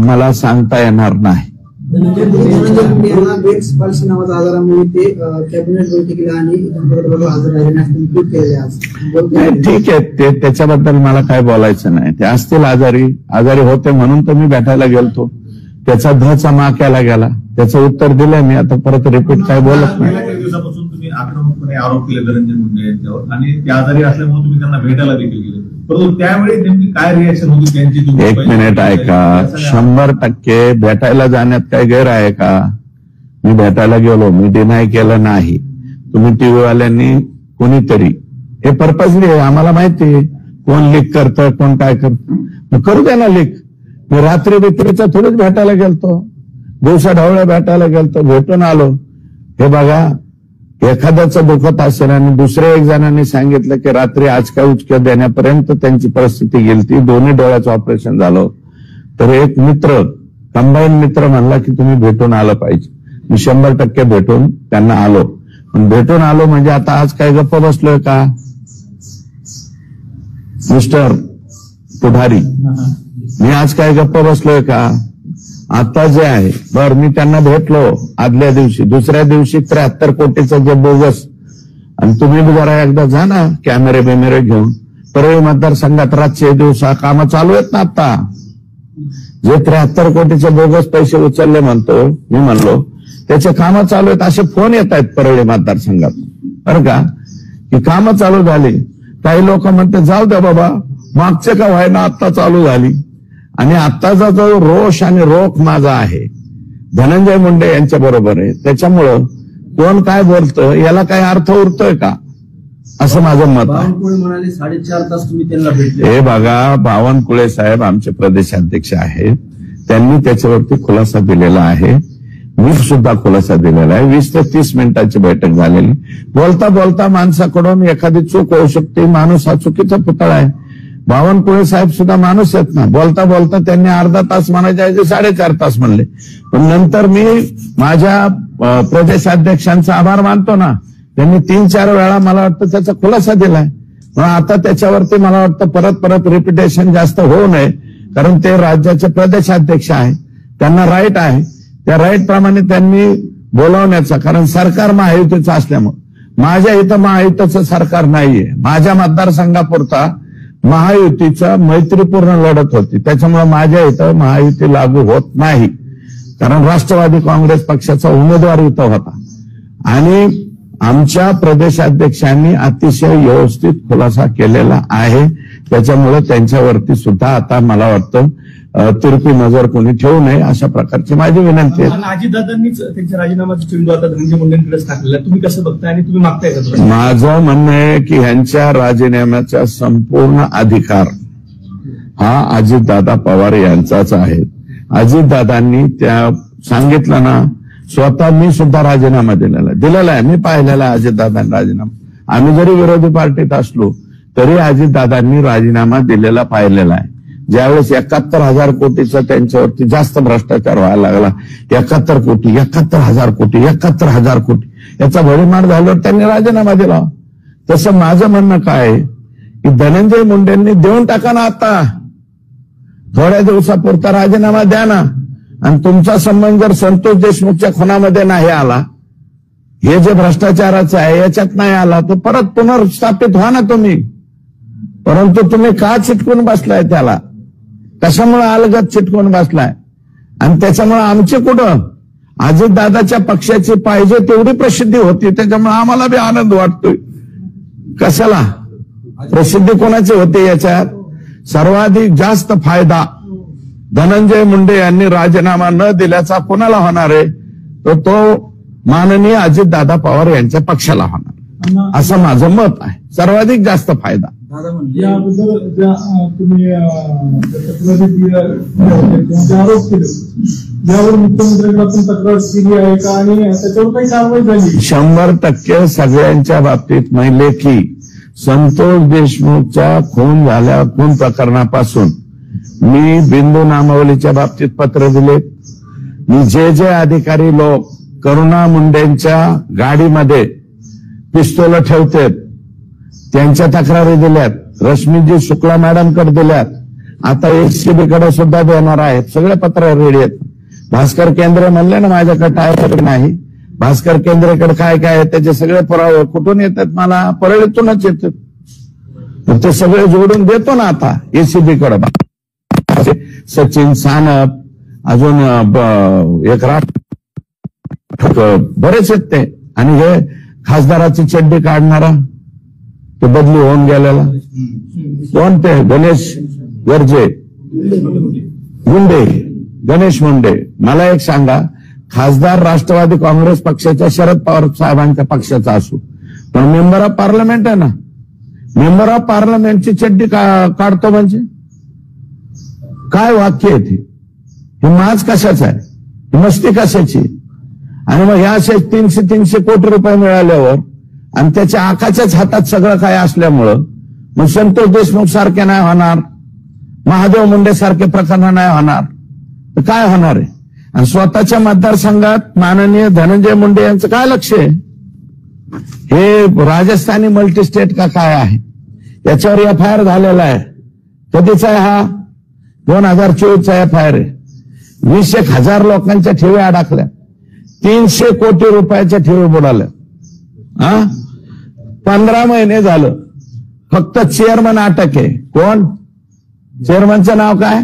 मला सांगता येणार नाही. नावाचा आजारामुळे ते कॅबिनेट बैठकीला आणि हजर राहिले. ठीक आहे, ते त्याच्याबद्दल मला काय बोलायचं नाही. ते असतील आजारी होते म्हणून तर मी भेटायला गेलतो. त्याचा धचा माक्याला गेला, त्याचं उत्तर दिलंय मी. आता परत रिपीट काय बोलत नाही. काही दिवसापासून तुम्ही आक्रमकपणे आरोप केले धनंजय मुंडे यांच्यावर आणि ते आजारी असल्यामुळे तुम्ही त्यांना भेटायला देखील गेले, परंतु त्यावेळी नेमकी काय रिएक्शन होती त्यांची? एक मिनिट ऐका, 100% भेटायला जाण्यात काय गैर आहे का? मी भेटायला गेलो, मी डिनाय केलं नाही. तुम्ही टीव्ही वाल्यांनी कोणीतरी हे पर्पजली आहे, आम्हाला माहिती आहे कोण लीक करतं, कोण काय करतं. करू द्या ना लीक. मी रात्री बित्रीचा थोडीच भेटायला गेलतो, दिवसा ढवळ्या भेटायला गेलतो, भेटून आलो. हे बघा, एखाद्याचं दुखत असेल आणि दुसऱ्या एक जणांनी सांगितलं की रात्री आजका उचक्या देण्यापर्यंत त्यांची परिस्थिती गेली, दोन्ही डोळ्याचं ऑपरेशन झालं, तर एक मित्र, कंबाईन मित्र म्हणला की तुम्ही भेटून आलं पाहिजे. मी 100% भेटून त्यांना आलो. पण भेटून आलो म्हणजे आता आज काय गप्प बसलोय का मिस्टर पुढारी? मी आज काय गप्प बसलोय का? आता जे आहे बर, मी त्यांना भेटलो आदल्या दिवशी, दुसऱ्या दिवशी 73 कोटीचं जे बोगस, आणि तुम्ही जरा एकदा जा ना कॅमेरे बिमेरे घेऊन. परळी मतदारसंघात रातचे दिवसा कामं चालू आहेत ना. आता जे 73 कोटीचे बोगस पैसे उचलले म्हणतो, मी म्हणलो त्याचे कामं चालू आहेत, असे फोन येत आहेत परळी मतदारसंघात बरं का, की कामं चालू झाली. काही लोक म्हणते जाऊ द्या बाबा, मागचे का व्हायना आता चालू झाली. आणि आत्ताचा जो रोष आणि रोख माझा आहे धनंजय मुंडे यांच्या बरोबर आहे, त्याच्यामुळं कोण काय बोलतं याला काय अर्थ उरतोय का, असं माझं मत आहे. बावनकुळे म्हणाले 4.5 तास तुम्ही त्यांना भेटले. हे बघा, बावनकुळे साहेब आमचे प्रदेशाध्यक्ष आहेत, त्यांनी त्याच्यावरती खुलासा दिलेला आहे. मी सुद्धा खुलासा दिलेला आहे. 20 ते 30 मिनिटाची बैठक झालेली. बोलता बोलता माणसाकडून एखादी चूक होऊ शकते. माणूस हा चुकीचा पुतळा आहे. बावनकुळे साहेब सुद्धा माणूस आहेत ना. बोलता बोलता त्यांनी अर्धा तास म्हणायच्या ऐवजी 4.5 तास म्हणले. पण नंतर मी माझ्या प्रदेशाध्यक्षांचा आभार मानतो ना, त्यांनी 3-4 वेळा मला वाटतं त्याचा खुलासा दिलाय. मग आता त्याच्यावरती मला वाटतं परत रिपिटेशन जास्त होऊ नये, कारण ते राज्याचे प्रदेशाध्यक्ष आहे, त्यांना राईट आहे. त्या राईट प्रमाणे त्यांनी बोलावण्याचा, कारण सरकार महायुतीचं असल्यामुळे. माझ्या इथं महायुतीचं सरकार नाहीये. माझ्या मतदारसंघापुरता महायुतीचा मैत्रीपूर्ण लढत होती, त्याच्यामुळे माझ्या इथं महायुती लागू होत नाही, कारण राष्ट्रवादी काँग्रेस पक्षाचा उमेदवार इथं होता. आणि आमच्या प्रदेशाध्यक्षांनी अतिशय व्यवस्थित खुलासा केलेला आहे. त्याच्यामुळे त्यांच्यावरती सुद्धा आता मला वाटतं तिरपी नजर कोणी ठेवू नये, अशा प्रकारची माझी विनंती आहे. अजितदादांनीच त्यांच्या राजीनामाचा चेंडू आता धनंजय मुंडेंकडेच टाकलेला, तुम्ही कसं बघताय आणि तुम्ही मागताय का? माझं म्हणणं आहे की ह्यांच्या राजीनाम्याचा संपूर्ण अधिकार हा अजितदादा पवार यांचाच आहे. अजितदादांनी त्या सांगितलं ना, स्वतः मी सुद्धा राजीनामा दिलेला आहे. मी पाहिलेला आहे अजितदादांनी राजीनामा. आम्ही जरी विरोधी पार्टीत असलो तरी अजितदादांनी राजीनामा दिलेला पाहिलेला आहे. ज्यावेळेस 71,000 कोटीचा त्यांच्यावरती जास्त भ्रष्टाचार व्हायला लागला, 71 कोटी 71,000 कोटी 71,000 कोटी याचा भडीमार झाल्यावर त्यांनी राजीनामा दिला. तसं माझं म्हणणं काय की धनंजय मुंडेंनी देऊन टाका ना, आता थोड्या दिवसापुरता राजीनामा द्या ना, आणि तुमचा संबंध जर संतोष देशमुखच्या खुनामध्ये नाही आला, हे जे भ्रष्टाचाराचं आहे याच्यात नाही आला, तर परत पुनर्स्थापित व्हा ना तुम्ही. परंतु तुम्ही का चिटकून बसलाय त्याला? कशामुळे अलगद चिटकून बसलाय? आणि त्याच्यामुळे आमची कुठं अजितदादाच्या पक्षाची पाहिजे तेवढी प्रसिद्धी होती, त्याच्यामुळे आम्हाला बी आनंद वाटतोय. कशाला प्रसिद्धी कोणाची होते? याच्यात सर्वाधिक जास्त फायदा धनंजय मुंडे यांनी राजीनामा न दिल्याचा कोणाला होणार आहे? तर तो माननीय अजितदादा पवार यांच्या पक्षाला होणार, असं माझं मत आहे. सर्वाधिक जास्त फायदा. दादा म्हणले याबद्दल ज्या तुम्ही आरोप केले यावर मुख्यमंत्र्यांकडे आपण तक्रार केली आहे का, आणि त्याच्यावर काही कारवाई झाली? 100% सगळ्यांच्या बाबतीत मैले की संतोष देशमुखच्या खून प्रकरणापासून मी बिंदू नामावलीच्या बाबतीत पत्र दिले. मी जे अधिकारी लोक करुणा मुंडेंच्या गाडीमध्ये पिस्तोल ठेवतात त्यांच्या तक्रारी दिल्यात, रश्मीजी शुक्ला मॅडमकडे दिल्यात, आता एसीबीकडे सुद्धा देणार आहेत. सगळे पत्र रेडी आहेत. भास्कर केंद्रे म्हणले ना माझ्याकडे टायफाईड नाही, भास्कर केंद्रेकडे काय काय आहे त्याचे सगळे पुरावे कुठून येतात? मला परळीतूनच येतात. ते सगळे जोडून देतो ना आता एसीबीकडे. सचिन सानप, अजून एक बरेच आहेत ते. आणि हे खासदाराची चड्डी काढणारा ते बदली होऊन गेलेला कोण? ते गणेश गर्जे मुंडे, गणेश मुंडे. मला एक सांगा, खासदार राष्ट्रवादी काँग्रेस पक्षाच्या शरद पवार साहेबांच्या पक्षाचा असू, पण मेंबर ऑफ पार्लमेंट आहे ना, मेंबर ऑफ पार्लमेंटची चड्डी काढतो म्हणजे काय वाक्य आहे ते? हे माज कशाच आहे? ही मस्ती कशाची? आणि मग ह्या 300 कोटी रुपये मिळाल्यावर आणि त्याच्या आकाच्याच हातात सगळं काय असल्यामुळं मग संतोष देशमुख सारखे नाही होणार, महादेव मुंडे सारखे प्रकरण नाही होणार, तर काय होणार आहे? आणि स्वतःच्या मतदारसंघात माननीय धनंजय मुंडे यांचं काय लक्ष आहे? हे राजस्थानी मल्टीस्टेट का काय आहे? याच्यावर एफआयआर झालेला आहे. कधीचा आहे हा? 2024चा एफआयआर आहे. 20,000 लोकांच्या ठेवी अडकल्या, 300 कोटी रुपयाच्या ठेवी बुडाल्या. 15 महिने झालं. फक्त चेअरमन अटक आहे. कोण चेअरमनचं नाव काय?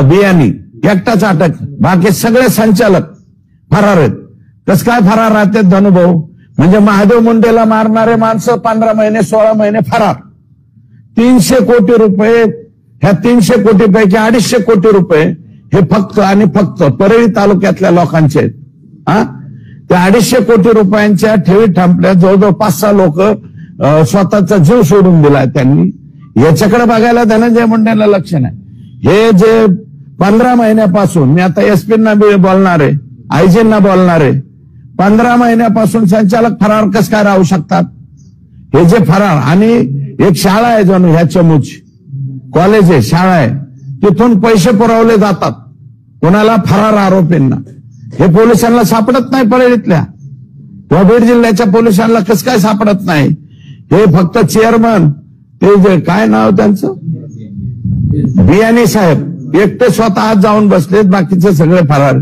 बियाणी एकटाच अटक, बाकी सगळे संचालक फरार आहेत. कसं काय फरार राहतात धनुभाऊ? म्हणजे महादेव मुंडेला मारणारे माणसं 15 महिने 16 महिने फरार. 300 कोटी रुपये, ह्या 300 कोटीपैकी 250 कोटी रुपये हे फक्त आणि फक्त परळी तालुक्यातल्या लोकांचे आहेत. त्या 250 कोटी रुपयांच्या ठेवी थांबल्या. जवळजवळ 5-6 लोक स्वतःचा जीव सोडून दिला त्यांनी. याच्याकडे बघायला धनंजय मुंडेला लक्ष नाही. हे जे 15 महिन्यापासून, मी आता एसपींना बोलणार आहे, आयजींना बोलणार आहे, 15 महिन्यापासून संचालक फरार कसं काय राहू शकतात? हे जे फरार, आणि एक शाळा आहे जणू ह्या चमूच कॉलेज आहे, शाळा आहे, तिथून पैसे पुरवले जातात कोणाला? फरार आरोपींना. हे पोलिसांना सापडत नाही परळीतल्या किंवा बीड जिल्ह्याच्या पोलिसांना कसं काय सापडत नाही? हे फक्त चेअरमन, ते जे काय नाव त्यांचं, बियाणी साहेब एकटे स्वतः जाऊन बसलेत, बाकीचे सगळे फरार.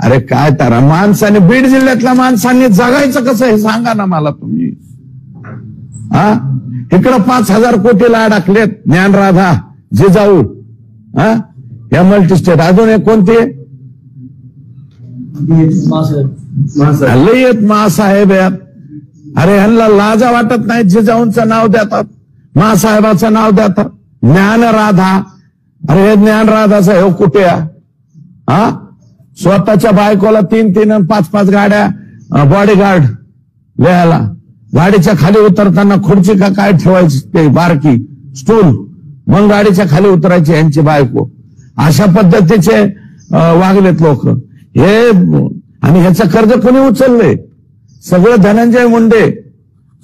अरे काय तारा माणसाने, बीड जिल्ह्यातल्या माणसांनी जगायचं कसं हे सांगा ना मला तुम्ही. इकडं 5,000 कोटीला अडकलेत ज्ञानराधा, जिजाऊ, या मल्टीस्टेट. अजून एक कोणती? लयत महासाहेब यात. अरे ह्यांना लाजा वाटत नाही, जिजाऊंचं नाव देतात, महासाहेबाचं नाव देतात. ज्ञानराधा, अरे हे ज्ञानराधाचा हे कुठे? स्वतःच्या बायकोला 3-3 आणि 5-5 गाड्या बॉडीगार्ड लिहायला, गाडीच्या खाली उतरताना खुर्ची का काय ठेवायची, ते बारकी स्टूल, मग गाडीच्या खाली उतरायची यांची बायको. अशा पद्धतीचे वागलेत लोक हे. आणि ह्याचं कर्ज कोणी उचललंय? सगळं धनंजय मुंडे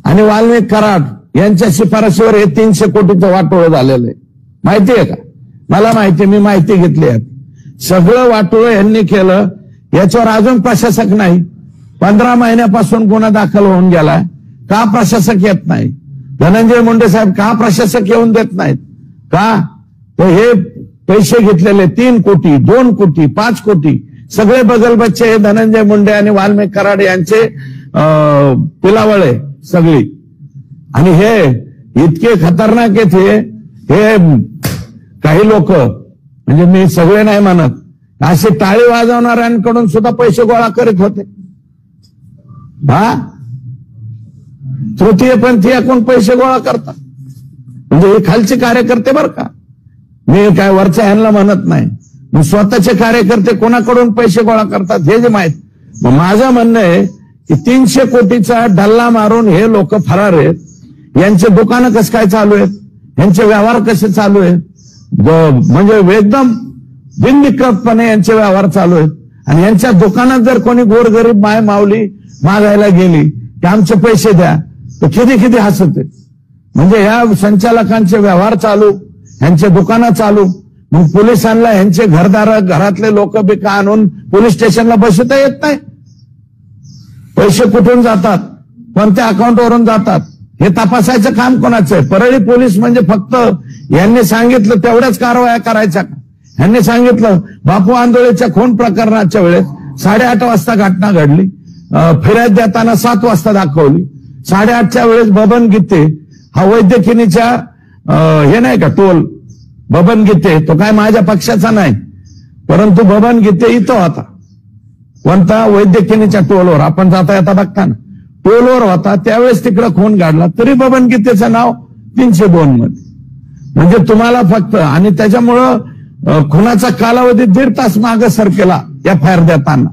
आणि वाल्मिक कराड यांच्या शिफारशीवर हे 300 कोटीचं वाटोळं झालेलं आहे. माहिती आहे का? मला माहिती, मी माहिती घेतली आहे. सगळं वाटोळं यांनी केलं. याच्यावर अजून प्रशासक नाही. 15 महिन्यापासून गुन्हा दाखल होऊन गेलाय. का प्रशासक येत नाही? धनंजय मुंडे साहेब का प्रशासक येऊन देत नाहीत का? तर हे पैसे घेतलेले 3 कोटी 2 कोटी 5 कोटी सगळे बगलबच्चे हे धनंजय मुंडे आणि वाल्मिक कराड यांचे पिलावळे सगळी. आणि हे इतके खतरनाक आहेत हे काही लोक, म्हणजे मी सगळे नाही म्हणत, असे टाळी वाजवणाऱ्यांकडून सुद्धा पैसे गोळा करीत होते. हा तृतीयपंथीयाकडून पैसे गोळा करतात. म्हणजे हे खालचे कार्यकर्ते बरं का, मी काय वरच्या ह्यांना म्हणत नाही. मग स्वतःचे कार्यकर्ते कोणाकडून पैसे गोळा करतात हे जे माहित. मग माझं म्हणणं आहे की 300 कोटीचा डल्ला मारून हे लोक फरार आहेत. यांचे दुकानं कसं काय चालू आहेत, यांचे व्यवहार कसे चालू आहेत, म्हणजे एकदम बिनविक्रतपणे यांचे व्यवहार चालू आहेत. आणि यांच्या दुकानात जर कोणी गोरगरीब माय माऊली मागायला गेली की आमचे पैसे द्या तर किती हसत. म्हणजे ह्या संचालकांचे व्यवहार चालू, ह्यांचे दुकानं चालू. मग पोलिसांना ह्यांचे घरातले लोक बिका आणून पोलीस स्टेशनला बसवता येत नाही. पैसे कुठून जातात, कोणत्या अकाउंटवरून जातात हे तपासायचं काम कोणाचं आहे? परळी पोलीस म्हणजे फक्त यांनी सांगितलं तेवढ्याच कारवाया करायच्या का? यांनी सांगितलं बापू आंदोळेच्या खून प्रकरणाच्या वेळेस 8:30 वाजता घटना घडली, फिर्याद देताना 7 वाजता दाखवली. 8:30च्या वेळेस बबन गीते हा वैद्यकिनीच्या हे नाही का टोल, बबन गीते तो काय माझ्या पक्षाचा नाही, परंतु बबन गीते इथं होता. कोणता? वैद्यकिनीच्या टोलवर. आपण जाता येता बघता ना, टोलवर होता त्यावेळेस तिकडे खून काढला, तरी बबन गीतेचं नाव 302 मध्ये. म्हणजे तुम्हाला फक्त, आणि त्याच्यामुळं खुनाचा कालावधी 1.5 तास मागे सरकेला FIR देताना.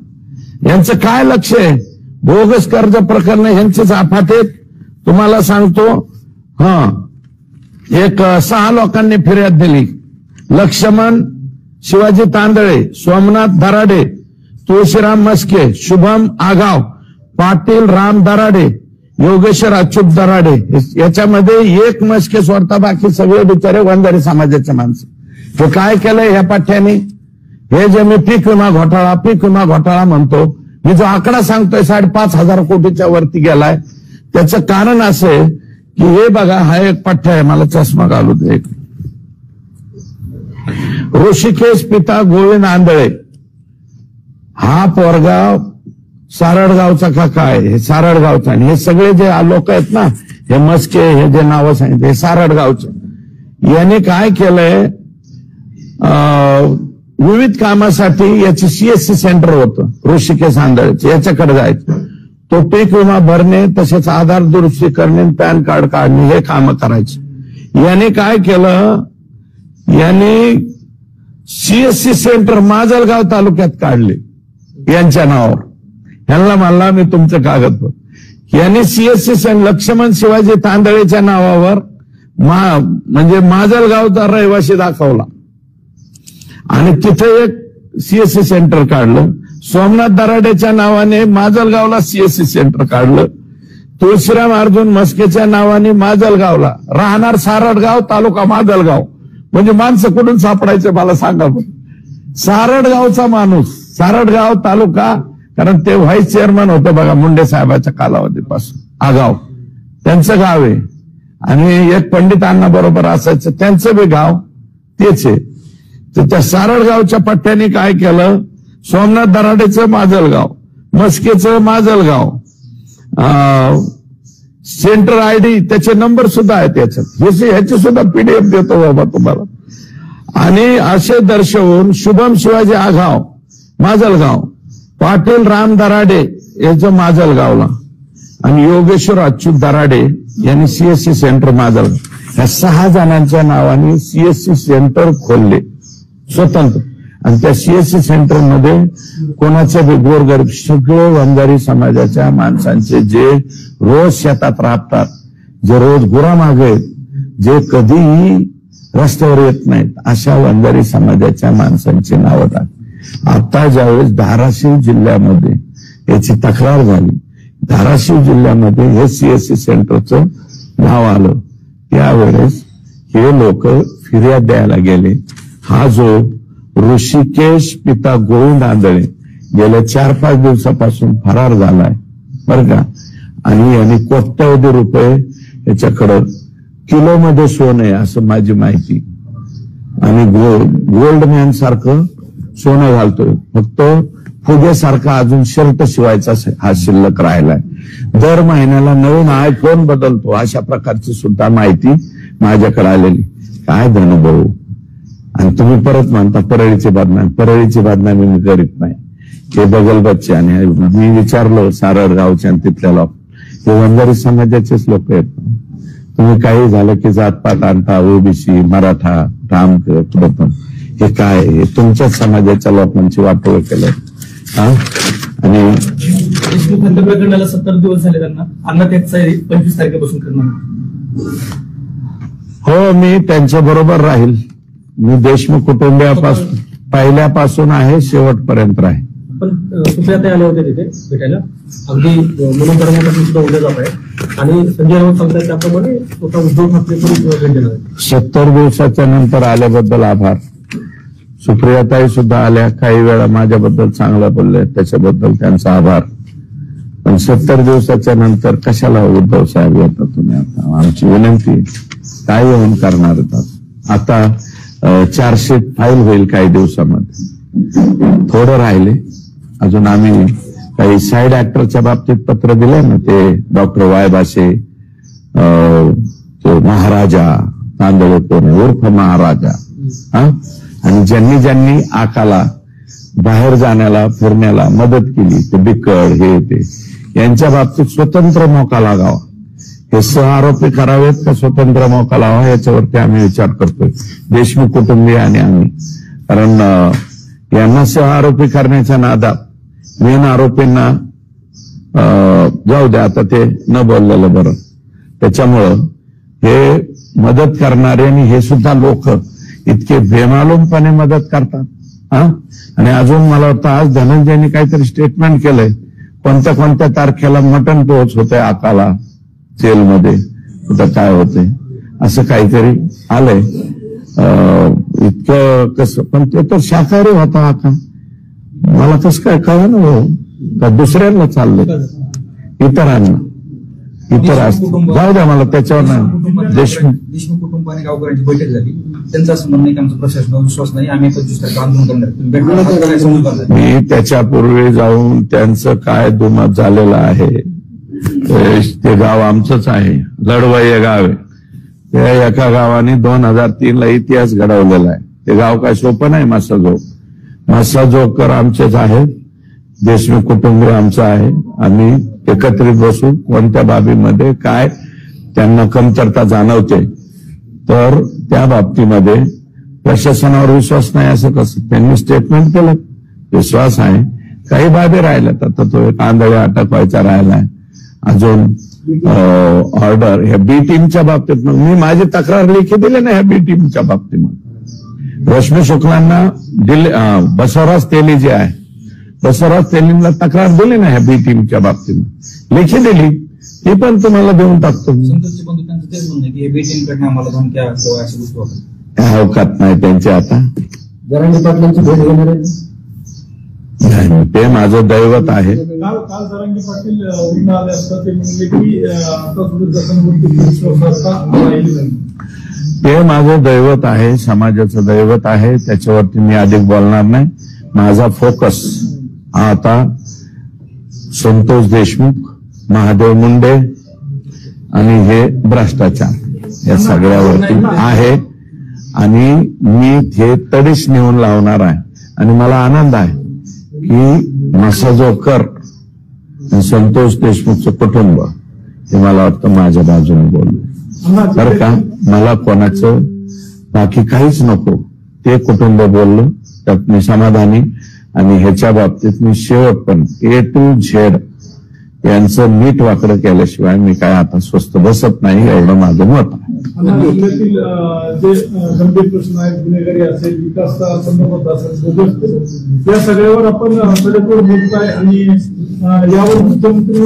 यांचं काय लक्ष आहे? बोगस कर्ज प्रकरण यांचेच अफाटेत. तुम्हाला सांगतो, एक 6 लोकांनी फिर्याद दिली. लक्ष्मण शिवाजी तांदळे, सोमनाथ दराडे, तुळशीराम मस्के, शुभम आगाव, पाटील राम दराडे, योगेश्वर अच्युत दराडे. याच्यामध्ये एक मस्के सोडता बाकी सगळे बिचारे वंजारी समाजाचे माणसं. हे काय केलंय ह्या पाठ्याने? हे जे मी पीक विमा घोटाळा म्हणतो, मी जो आकडा सांगतोय 5,500 कोटीच्या वरती गेलाय, त्याचं कारण असं आहे की हे बघा, हा एक पठ्ठा आहे, मला चष्मा घालू दे. ऋषिकेश पिता गोविंद आंधळे हा पोरगा सारडगावचा का काय, हे सारडगावचा. आणि हे सगळे जे लोक आहेत ना, हे मस्के, हे जे नावं सांगितले, हे सारडगावचे. याने काय केलंय, विविध कामासाठी याचे CSC सेंटर होतं ऋषिकेश आंधळेचे, याच्याकडे जायचं. तो पीक विमा भरणे, तसेच आधार दुरुस्ती करणे, पॅन कार्ड काढणे हे काम करायचे. याने काय केलं, याने CSC सेंटर माजलगाव तालुक्यात काढले यांच्या नावावर. यांना म्हणला मी तुमचे कागद. यांनी CSC सेंटर लक्ष्मण शिवाजी तांदळेच्या नावावर म्हणजे माजलगावचा रहिवासी दाखवला आणि तिथे एक CSC सेंटर काढलं. सोमनाथ दराडेच्या नावाने माजलगावला CSC सेंटर काढलं. तुळशीराम अर्जुन मस्केच्या नावाने माजलगावला, राहणार सारडगाव, तालुका माजलगाव. म्हणजे माणसं कुठून सापडायचे मला सांगा. सारडगावचा माणूस, सारडगाव तालुका, कारण ते व्हाईस चेअरमन होते बघा मुंडे साहेबाच्या कालावधीपासून, आगाव त्यांचं गाव आहे. आणि एक पंडित अण्णा बरोबर असायचं, त्यांचं बी गाव तेच आहे. तर त्या सारडगावच्या पट्ट्याने काय केलं, सोमनाथ दराडेचं माजलगाव, मस्केचं माजलगाव, सेंटर ID त्याचे नंबर सुद्धा आहेत याच्यात, ह्याचे सुद्धा PDF देतो बाबा तुम्हाला. आणि असे दर्शवून शुभम शिवाजी आघाव माजलगाव, पाटील राम दराडे याचं माजलगावला, आणि योगेश्वर अच्युत दराडे यांनी CSC सेंटर माजलगाव. या 6 जणांच्या नावाने CSC सेंटर खोलले स्वतंत्र. आणि त्या CSC सेंटर मध्ये कोणाचे गोरगरीब सगळे वंजारी समाजाच्या माणसांचे, जे रोज शेतात राबतात, जे रोज गुरामागे आहेत, जे कधीही रस्त्यावर येत नाहीत, अशा वंजारी समाजाच्या माणसांची नावं टाक. आता ज्यावेळेस धाराशिव जिल्ह्यामध्ये याची तक्रार झाली, धाराशिव जिल्ह्यामध्ये हे CSC सेंटरचं नाव आलं, त्यावेळेस हे लोक फिर्याद द्यायला गेले. हा जो ऋषिकेश पिता गोविंद आंधळे गेल्या 4-5 दिवसापासून फरार झालाय बरं का. आणि यांनी कोट्यवधी रुपये याच्याकडं किलोमध्ये सोनं आहे असं माझी माहिती, आणि गोल्ड मॅन सारखं सोनं घालतोय, फक्त फुगेसारखा अजून शर्ट शिवायचा हा शिल्लक राहिलाय. दर महिन्याला नवीन आयफोन बदलतो, अशा प्रकारची सुद्धा माहिती माझ्याकडे आलेली. काय धनुभाऊ, आणि तुम्ही परत म्हणता परळीची बदनामी मी करीत नाही. हे बगल बच्चे, आणि मी विचारलं सारळ गावच्या तिथल्या लोक, हे वंजारी समाजाचेच लोक आहेत. तुम्ही काही झालं की जातपात आणता, ओबीसी, मराठा, राम, प्रथम, हे काय, हे तुमच्याच समाजाच्या लोकांची वाटोळ केलं. आणि देशमुख हत्या प्रकरणाला 70 दिवस झाले, त्यांना अन्नत्यागचा 25 तारखेपासून करणार. हो, मी त्यांच्या बरोबर राहील. मी देशमुख कुटुंबियापासून पहिल्यापासून आहे, शेवटपर्यंत राहील. पण सुप्रियाताई आले होते तिथे भेटायला, अगदी म्हणून कर्मचारी सुद्धा उद्या जात आहे, आणि संजय राऊत सांगतात त्याप्रमाणे स्वतः उद्धव ठाकरे पण भेट देणार आहे. 70 दिवसाच्या नंतर आल्याबद्दल आभार. सुप्रियाताई सुद्धा आल्या, काही वेळा माझ्याबद्दल चांगलं बोलले, त्याच्याबद्दल त्यांचा आभार. पण 70 दिवसाच्या नंतर कशाला उद्धव साहेब येतात तुम्ही? आता आमची विनंती, काय येऊन करणार येतात? आता चार्जशीट फाईल होईल काही दिवसामध्ये, थोडं राहिले अजून. आम्ही काही साईड ऍक्टरच्या बाबतीत पत्र दिले ना, ते डॉक्टर वाय भाषे, महाराजा तांदळे कोण उर्फ महाराजा, आणि ज्यांनी आकाला बाहेर जाण्याला फिरण्याला मदत केली, ते बिकड हे ते, यांच्या बाबतीत स्वतंत्र मोका लागावा. हे सहआरोपी करावेत का स्वतंत्र मोका लावा, याच्यावरती आम्ही विचार करतोय, देशमुख कुटुंबीय आणि आम्ही. कारण यांना सहआरोपी करण्याच्या नादात मेन आरोपींना जाऊ द्या, आता ते न बोललेलं बरं. त्याच्यामुळं हे मदत करणारे आणि हे सुद्धा लोक इतके बेमालूमपणे मदत करतात. आणि अजून मला वाटतं आज धनंजयनी काहीतरी स्टेटमेंट केलंय, कोणत्या तारखेला मटण पोहोचवतंय आकाला जेलमध्ये, आता काय होतंय असं काहीतरी आलंय. इतकं कसं, पण ते तर शाकाहारी होता आका, मला कसं काय कळलं ना भाऊ, का दुसऱ्यांना चाललंय, इतरांना, इतर जाऊ द्या मला त्याच्यावर नाही. देशमुख कुटुंब आणि गावकऱ्यांची बैठक झाली, त्यांचं असं म्हणणं की आमचं प्रशासनावर विश्वास नाही, आम्ही 25 तारखेला आंदोलन करणार. मी त्याच्यापूर्वी जाऊन त्यांचं काय दुमत झालेलं आहे, ते गाव आमचंच आहे, लढवई हे गाव आहे. त्या एका गावाने 2003 ला इतिहास घडवलेला आहे. ते गाव काय सोपं नाही. मासाजोकर आमचेच आहे, देशमुख कुटुंबीय आमचं आहे. आम्ही एकत्रित बसू, कोणत्या बाबीमध्ये काय त्यांना कमतरता जाणवते तर त्या बाबतीमध्ये प्रशासनावर विश्वास नाही असं कसं, त्यांनी स्टेटमेंट केलं, विश्वास आहे. काही बाबी राहिल्यात, आता तो एक आंधळे अटक व्हायचा राहिलाय, अजून ऑर्डर ह्या बी टीमच्या बाबतीत. मग मी माझी तक्रार लेखी दिली ना ह्या बी टीमच्या बाबतीमध्ये. रश्मी शुक्लांना दिले, बसवराज तेली जे आहे, बसवराज तेलींना तक्रार दिली ना ह्या बी टीमच्या बाबतीत, लेखी दिली, ती पण तुम्हाला देऊन टाकतो. संतोषचे बंधू त्यांचं तेच म्हणणं की बी टीमकडनं आम्हाला धमक्या किंवा अशी गोष्ट होतात, अवकात नाही त्यांचे. आता जरांगे पाटलांची भेट घेणार आहे, नाही, ते माझं दैवत आहे. काल जरांगे पाटील उघडून आले असता ते म्हणले की आता थोडं जखम, ते माझं दैवत आहे, समाजाचं दैवत आहे, त्याच्यावरती मी अधिक बोलणार नाही. माझा फोकस हा आता संतोष देशमुख, महादेव मुंडे आणि हे भ्रष्टाचार या सगळ्यावरती आहे, आणि मी हे तडीस नेऊन लावणार आहे. आणि मला आनंद आहे की मसाजोकर संतोष देशमुखचं कुटुंब हे मला वाटतं माझ्या बाजूने बोललं बरं का. मला कोणाचं बाकी काहीच नको, ते कुटुंब बोललं त्यात मी समाधानी. आणि ह्याच्या बाबतीत मी शेवट पण A to Z यांचं नीट वाकडं केल्याशिवाय मी काय आता स्वस्त बसत नाही, एवढं माझं मत आहे. जिल्ह्यातील जे गंभीर प्रश्न आहेत, गुन्हेगारी असेल, विकास संदर्भात असेल, या सगळ्यावर आपण सडेतोड बोलताय आणि यावर मुख्यमंत्री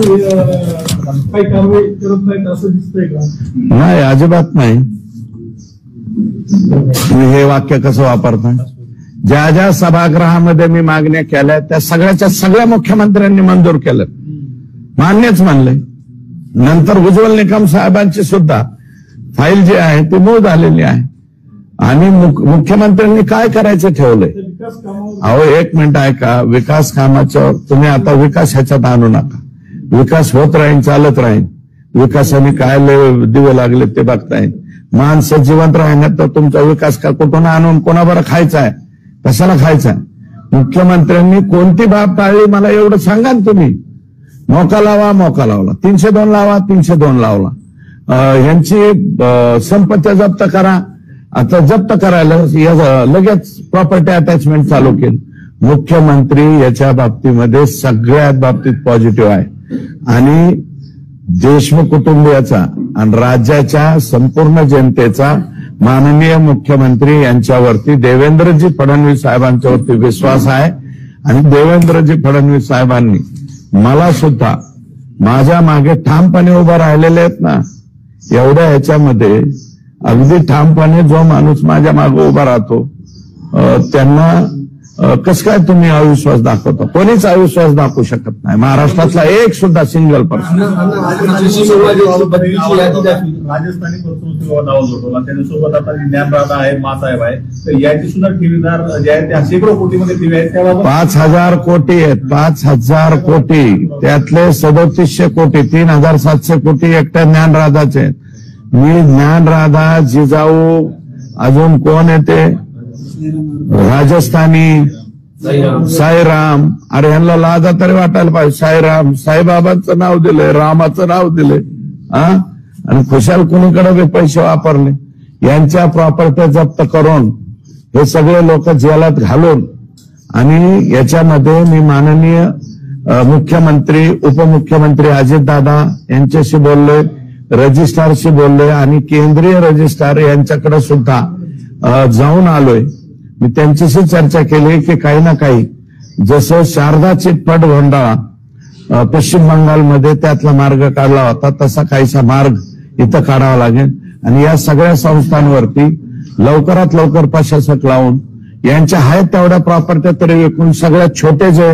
काही कारवाई करत नाहीत असं दिसतंय का? नाही, अजिबात नाही. तुम्ही हे वाक्य कसं वापरता? ज्या ज्या सभागृहामध्ये मी मागण्या केल्या त्या सगळ्या मुख्यमंत्र्यांनी मंजूर केलं, मान्यच मानलंय. नंतर उज्ज्वल निकम साहेबांची सुद्धा फाईल जी आहे ती मूळ झालेली आहे. आणि मुख्यमंत्र्यांनी काय करायचं ठेवलंय? विकास कामावर अहो एक मिनिट ऐका, विकास कामाचं तुम्ही आता विकास ह्याच्यात आणू नका. विकास होत राहील, चालत राहील. विकासाने काय दिवे लागले ते बघता येईल. माणसं जिवंत राहण्यात तर तुमचा विकास का कुठून आणून कोणाबरोबर खायचा आहे, कशाला खायचा आहे? मुख्यमंत्र्यांनी कोणती बाब टाळली मला एवढं सांगा ना तुम्ही. मोका लावला, 302 लावा, 302 लावला. यांची संपत्ती जप्त करा. आता जप्त करायला लगेच प्रॉपर्टी अटॅचमेंट चालू केली. मुख्यमंत्री याच्या बाबतीमध्ये सगळ्यात बाबतीत पॉझिटिव्ह आहे. आणि देशमुख कुटुंबियाचा आणि राज्याच्या संपूर्ण जनतेचा माननीय मुख्यमंत्री यांच्यावरती देवेंद्रजी फडणवीस साहेबांच्यावरती विश्वास आहे. आणि देवेंद्रजी फडणवीस साहेबांनी मला सुद्धा माझ्या मागे ठामपणे उभं राहिलेले आहेत ना. एवढ्या ह्याच्यामध्ये अगदी ठामपणे जो माणूस माझ्या मागे उभा राहतो त्यांना कसं काय तुम्ही अविश्वास दाखवता? कोणीच अविश्वास दाखवू शकत नाही. महाराष्ट्रातला एक सुद्धा सिंगल पर्सन. राजस्थानी पर्सनल नाव जोडवला, त्याच्यासोबत आता ज्ञानराधा आहे, मासाहेब आहे, तर याची सुद्धा ठेवीदार जे आहेत त्या शेकडो कोटीमध्ये ठेवी आहेत. त्याबाबत 5,000 कोटी आहेत, 5,000 कोटी. त्यातले 3700 कोटी, 3,700 कोटी एकट्या ज्ञानराधाचे आहेत. मी ज्ञानराधा, जिजाऊ, अजून कोण येते, राजस्थानी, साईराम. अरे ह्यांना लाजा तरी वाटायला पाहिजे. साईराम, साईबाबांचं नाव दिलंय, रामाचं नाव दिलंय. आणि खुशाल कुणीकडे पैसे वापरले. यांच्या प्रॉपर्टी जप्त करून हे सगळे लोक जेलात घालून. आणि याच्यामध्ये मी माननीय मुख्यमंत्री, उपमुख्यमंत्री अजितदादा यांच्याशी बोललोय, रजिस्ट्रारशी बोललोय आणि केंद्रीय रजिस्ट्रार यांच्याकडे सुद्धा जाऊन आलोय. मी त्यांच्याशी चर्चा केली की काही ना काही, जसं शारदा चिटफंड घोटाळा पश्चिम बंगालमध्ये त्यातला मार्ग काढला होता तसा काहीसा मार्ग इथं काढावा लागेल. आणि या सगळ्या संस्थांवरती लवकरात लवकर प्रशासक लावून यांच्या आहेत तेवढ्या प्रॉपर्ट्या तरी विकून सगळ्यात छोटे जे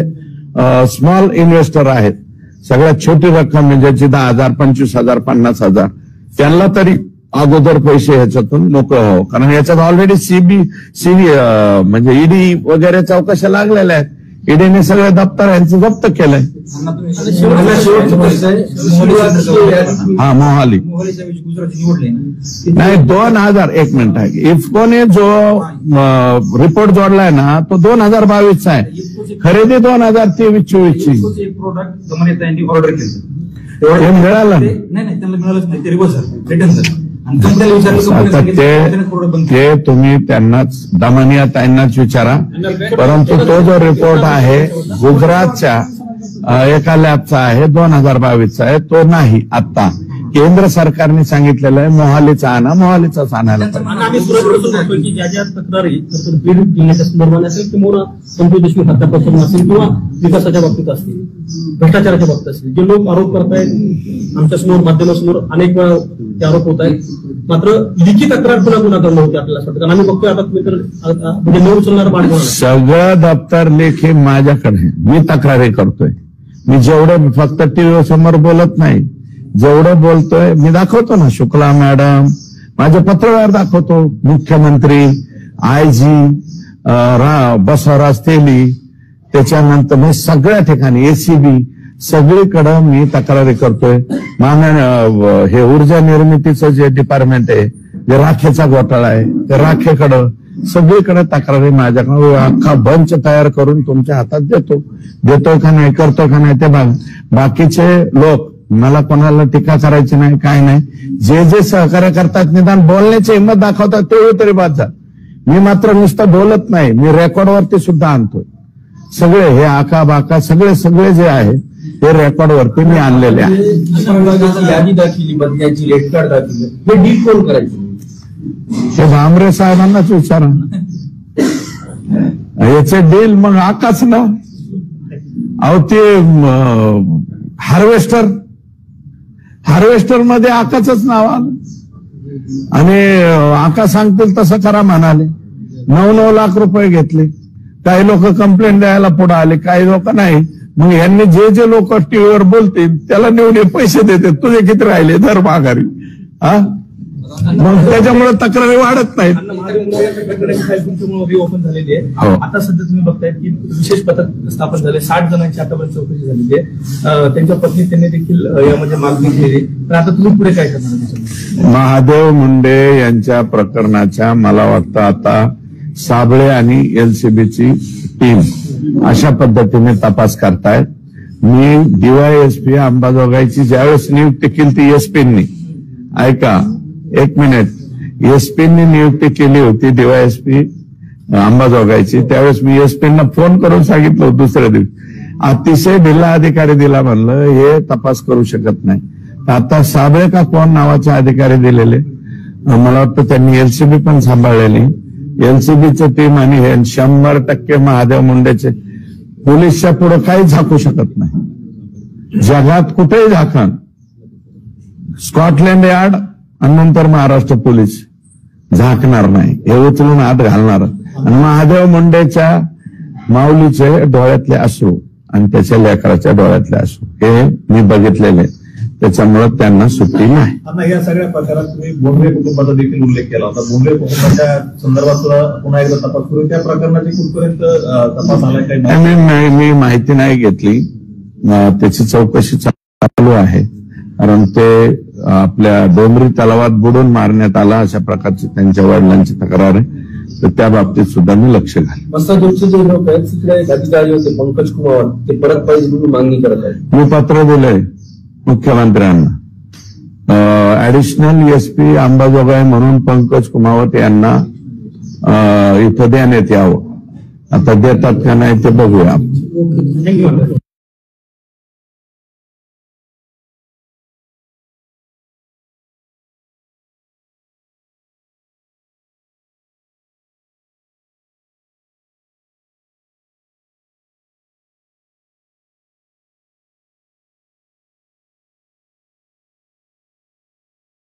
स्मॉल इन्व्हेस्टर आहेत, सगळ्यात छोटी रक्कम म्हणजे ज्याची 10,000, 25,000, 50,000 त्यांना तरी अगोदर पैसे ह्याच्यातून मोकळं व्हावं. कारण याच्यात ऑलरेडी सीबी म्हणजे ईडी वगैरे चौकशा लागलेल्या आहेत. ईडीने सगळे दप्तर यांचं जप्त केलंय. हा, मोहाली नाही 2000. एक मिनिट आहे, इफ्कोने जो रिपोर्ट जोडलाय ना तो 2022चा आहे. खरेदी 2023-24ची. ऑर्डर केली हे मिळालं नाही, त्यांना मिळालंच नाही. ते रिव्हर्स रिटर्न झालं. आता ते तुम्ही त्यांनाच दमानिया ताईंनाच विचारा. परंतु तो जो रिपोर्ट आहे गुजरातच्या एका लॅबचा आहे, 2022चा आहे, तो नाही. आता केंद्र सरकारने सांगितलेलं आहे मोहालीचा आणा, मोहालीचाच आणायला आम्ही की ज्या ज्या तक्रारी बीड जिल्ह्याच्या संदर्भाने असेल किंवा संजय देशमुख हत्याप्रकरण असेल किंवा विकासाच्या बाबतीत असतील, भ्रष्टाचाराच्या बाबतीत असतील, जे लोक आरोप करतायत आमच्यासमोर माध्यमासमोर अनेक वेळा ते आरोप होत आहेत. मात्र लिखित तक्रार पुन्हा करणं होते आपल्याला असं. कारण आम्ही बघतोय आता तुम्ही तर म्हणजे न उचलणार बाण सगळं दप्तर लेखी माझ्याकडे. मी तक्रारी करतोय. मी जेवढं फक्त टीव्ही समोर बोलत नाही, जेवढं बोलतोय मी दाखवतो ना. शुक्ला मॅडम माझे पत्रव्यवहार दाखवतो, मुख्यमंत्री, आयजी, बसवराज तेली, त्याच्यानंतर मी सगळ्या ठिकाणी एसीबी सगळीकडं मी तक्रारी करतोय. हे ऊर्जा निर्मितीचं जे डिपार्टमेंट आहे, जे राखेचा घोटाळा आहे, त्या राखेकडं सगळीकडे तक्रारी माझ्याकडे अख्खा बंच तयार करून तुमच्या हातात देतोय का नाही, करतोय का नाही ते बघा. बाकीचे लोक, मला कोणाला टीका करायची नाही, काय नाही. जे जे सहकार्य करतात निदान बोलण्याची हिंमत दाखवतात तेवढी तरी बाद झालं. मी मात्र नुसतं बोलत नाही, मी रेकॉर्डवरती सुद्धा आणतोय. सगळे हे आका बाका सगळे जे आहे ते रेकॉर्डवरती मी आणलेले आहे. यादी दाखवली, बदल्याची रेट कार्ड दाखवली, हे डील कोण करायचं? हे भामरे साहेबांनाच विचारा. याचे डील मग आकाच ना. अहो ते हार्वेस्टर मध्ये आकाचंच नाव आलं आणि आका सांगतील तसं करा म्हणाले. 9 लाख रुपये घेतले. काही लोक कंप्लेंट द्यायला पुढे आले, काही लोक नाही. मग यांनी जे जे लोक टीव्हीवर बोलतील त्याला निवडून हे पैसे देते, तुझे किती राहिले धर माघारी. हा, मग त्याच्यामुळे तक्रारी वाढत नाहीत. रिओपन झालेली आहे. हो. आता सध्या तुम्ही बघताय की विशेष पथक स्थापन झाले, 60 जणांची आतापर्यंत चौकशी झालेली आहे. त्यांच्या पत्नी त्यांनी देखील यामध्ये मागणी केली. तर आता तुम्ही पुढे काय करणार? महादेव मुंडे यांच्या प्रकरणाच्या मला वाटतं आता साबळे आणि एलसीबीची टीम अशा पद्धतीने तपास करतायत. मी डीवायएसपी अंबाजोगाईची ज्यावेळेस नियुक्ती केली ती एसपींनी, ऐका एक मिनिट, एसपींनी नियुक्ती केली होती डीवायएसपी अंबाजोगाईची, त्यावेळेस मी एसपींना फोन करून सांगितलं दुसऱ्या दिवशी, अतिशय ढिल्ला अधिकारी दिला म्हणलं, हे तपास करू शकत नाही. आता साबळे का कोण नावाचे अधिकारी दिलेले, मला वाटतं त्यांनी एलसीबी पण सांभाळलेली. एलसीबीचं टीम आणि हे 100% महादेव मुंडेचे पोलीसच्या पुढे काही झाकू शकत नाही. जगात कुठेही झाकण, स्कॉटलँड यार्ड आणि नंतर महाराष्ट्र पोलीस झाकणार नाही, हे उचलून आत घालणार. आणि महादेव मुंडेच्या माऊलीचे डोळ्यातले अश्रू आणि त्याच्या लेकराच्या डोळ्यातले अश्रू हे मी बघितलेले, त्याच्यामुळे त्यांना सुट्टी नाही. आता या सगळ्या प्रकारात तुम्ही बोंबले कुटुंबाचा देखील उल्लेख केला होता. बोंबले कुटुंबाच्या संदर्भात सुद्धा पुन्हा एकदा तपास करून त्या प्रकरणाची कुठपर्यंत तपास आलाय काही? मी माहिती नाही घेतली, त्याची चौकशी चालू आहे. कारण ते आपल्या डोंगरी तलावात बुडून मारण्यात आला अशा प्रकारची त्यांच्या वडिलांची तक्रार आहे, तर त्या बाबतीत सुद्धा मी लक्ष घालेन. मस्ताजोगचे जे लोक आहेत तिकडे अधिकारी होते पंकज कुमार, ते परत पाहिजे म्हणून मागणी करत आहेत. मी पत्र दिलंय मुख्यमंत्र्यांना, ऍडिशनल एसपी अंबाजोगाई म्हणून पंकज कुमावत यांना इथं देण्यात यावं. आता देतात का नाही ते बघूया. थँक्यू.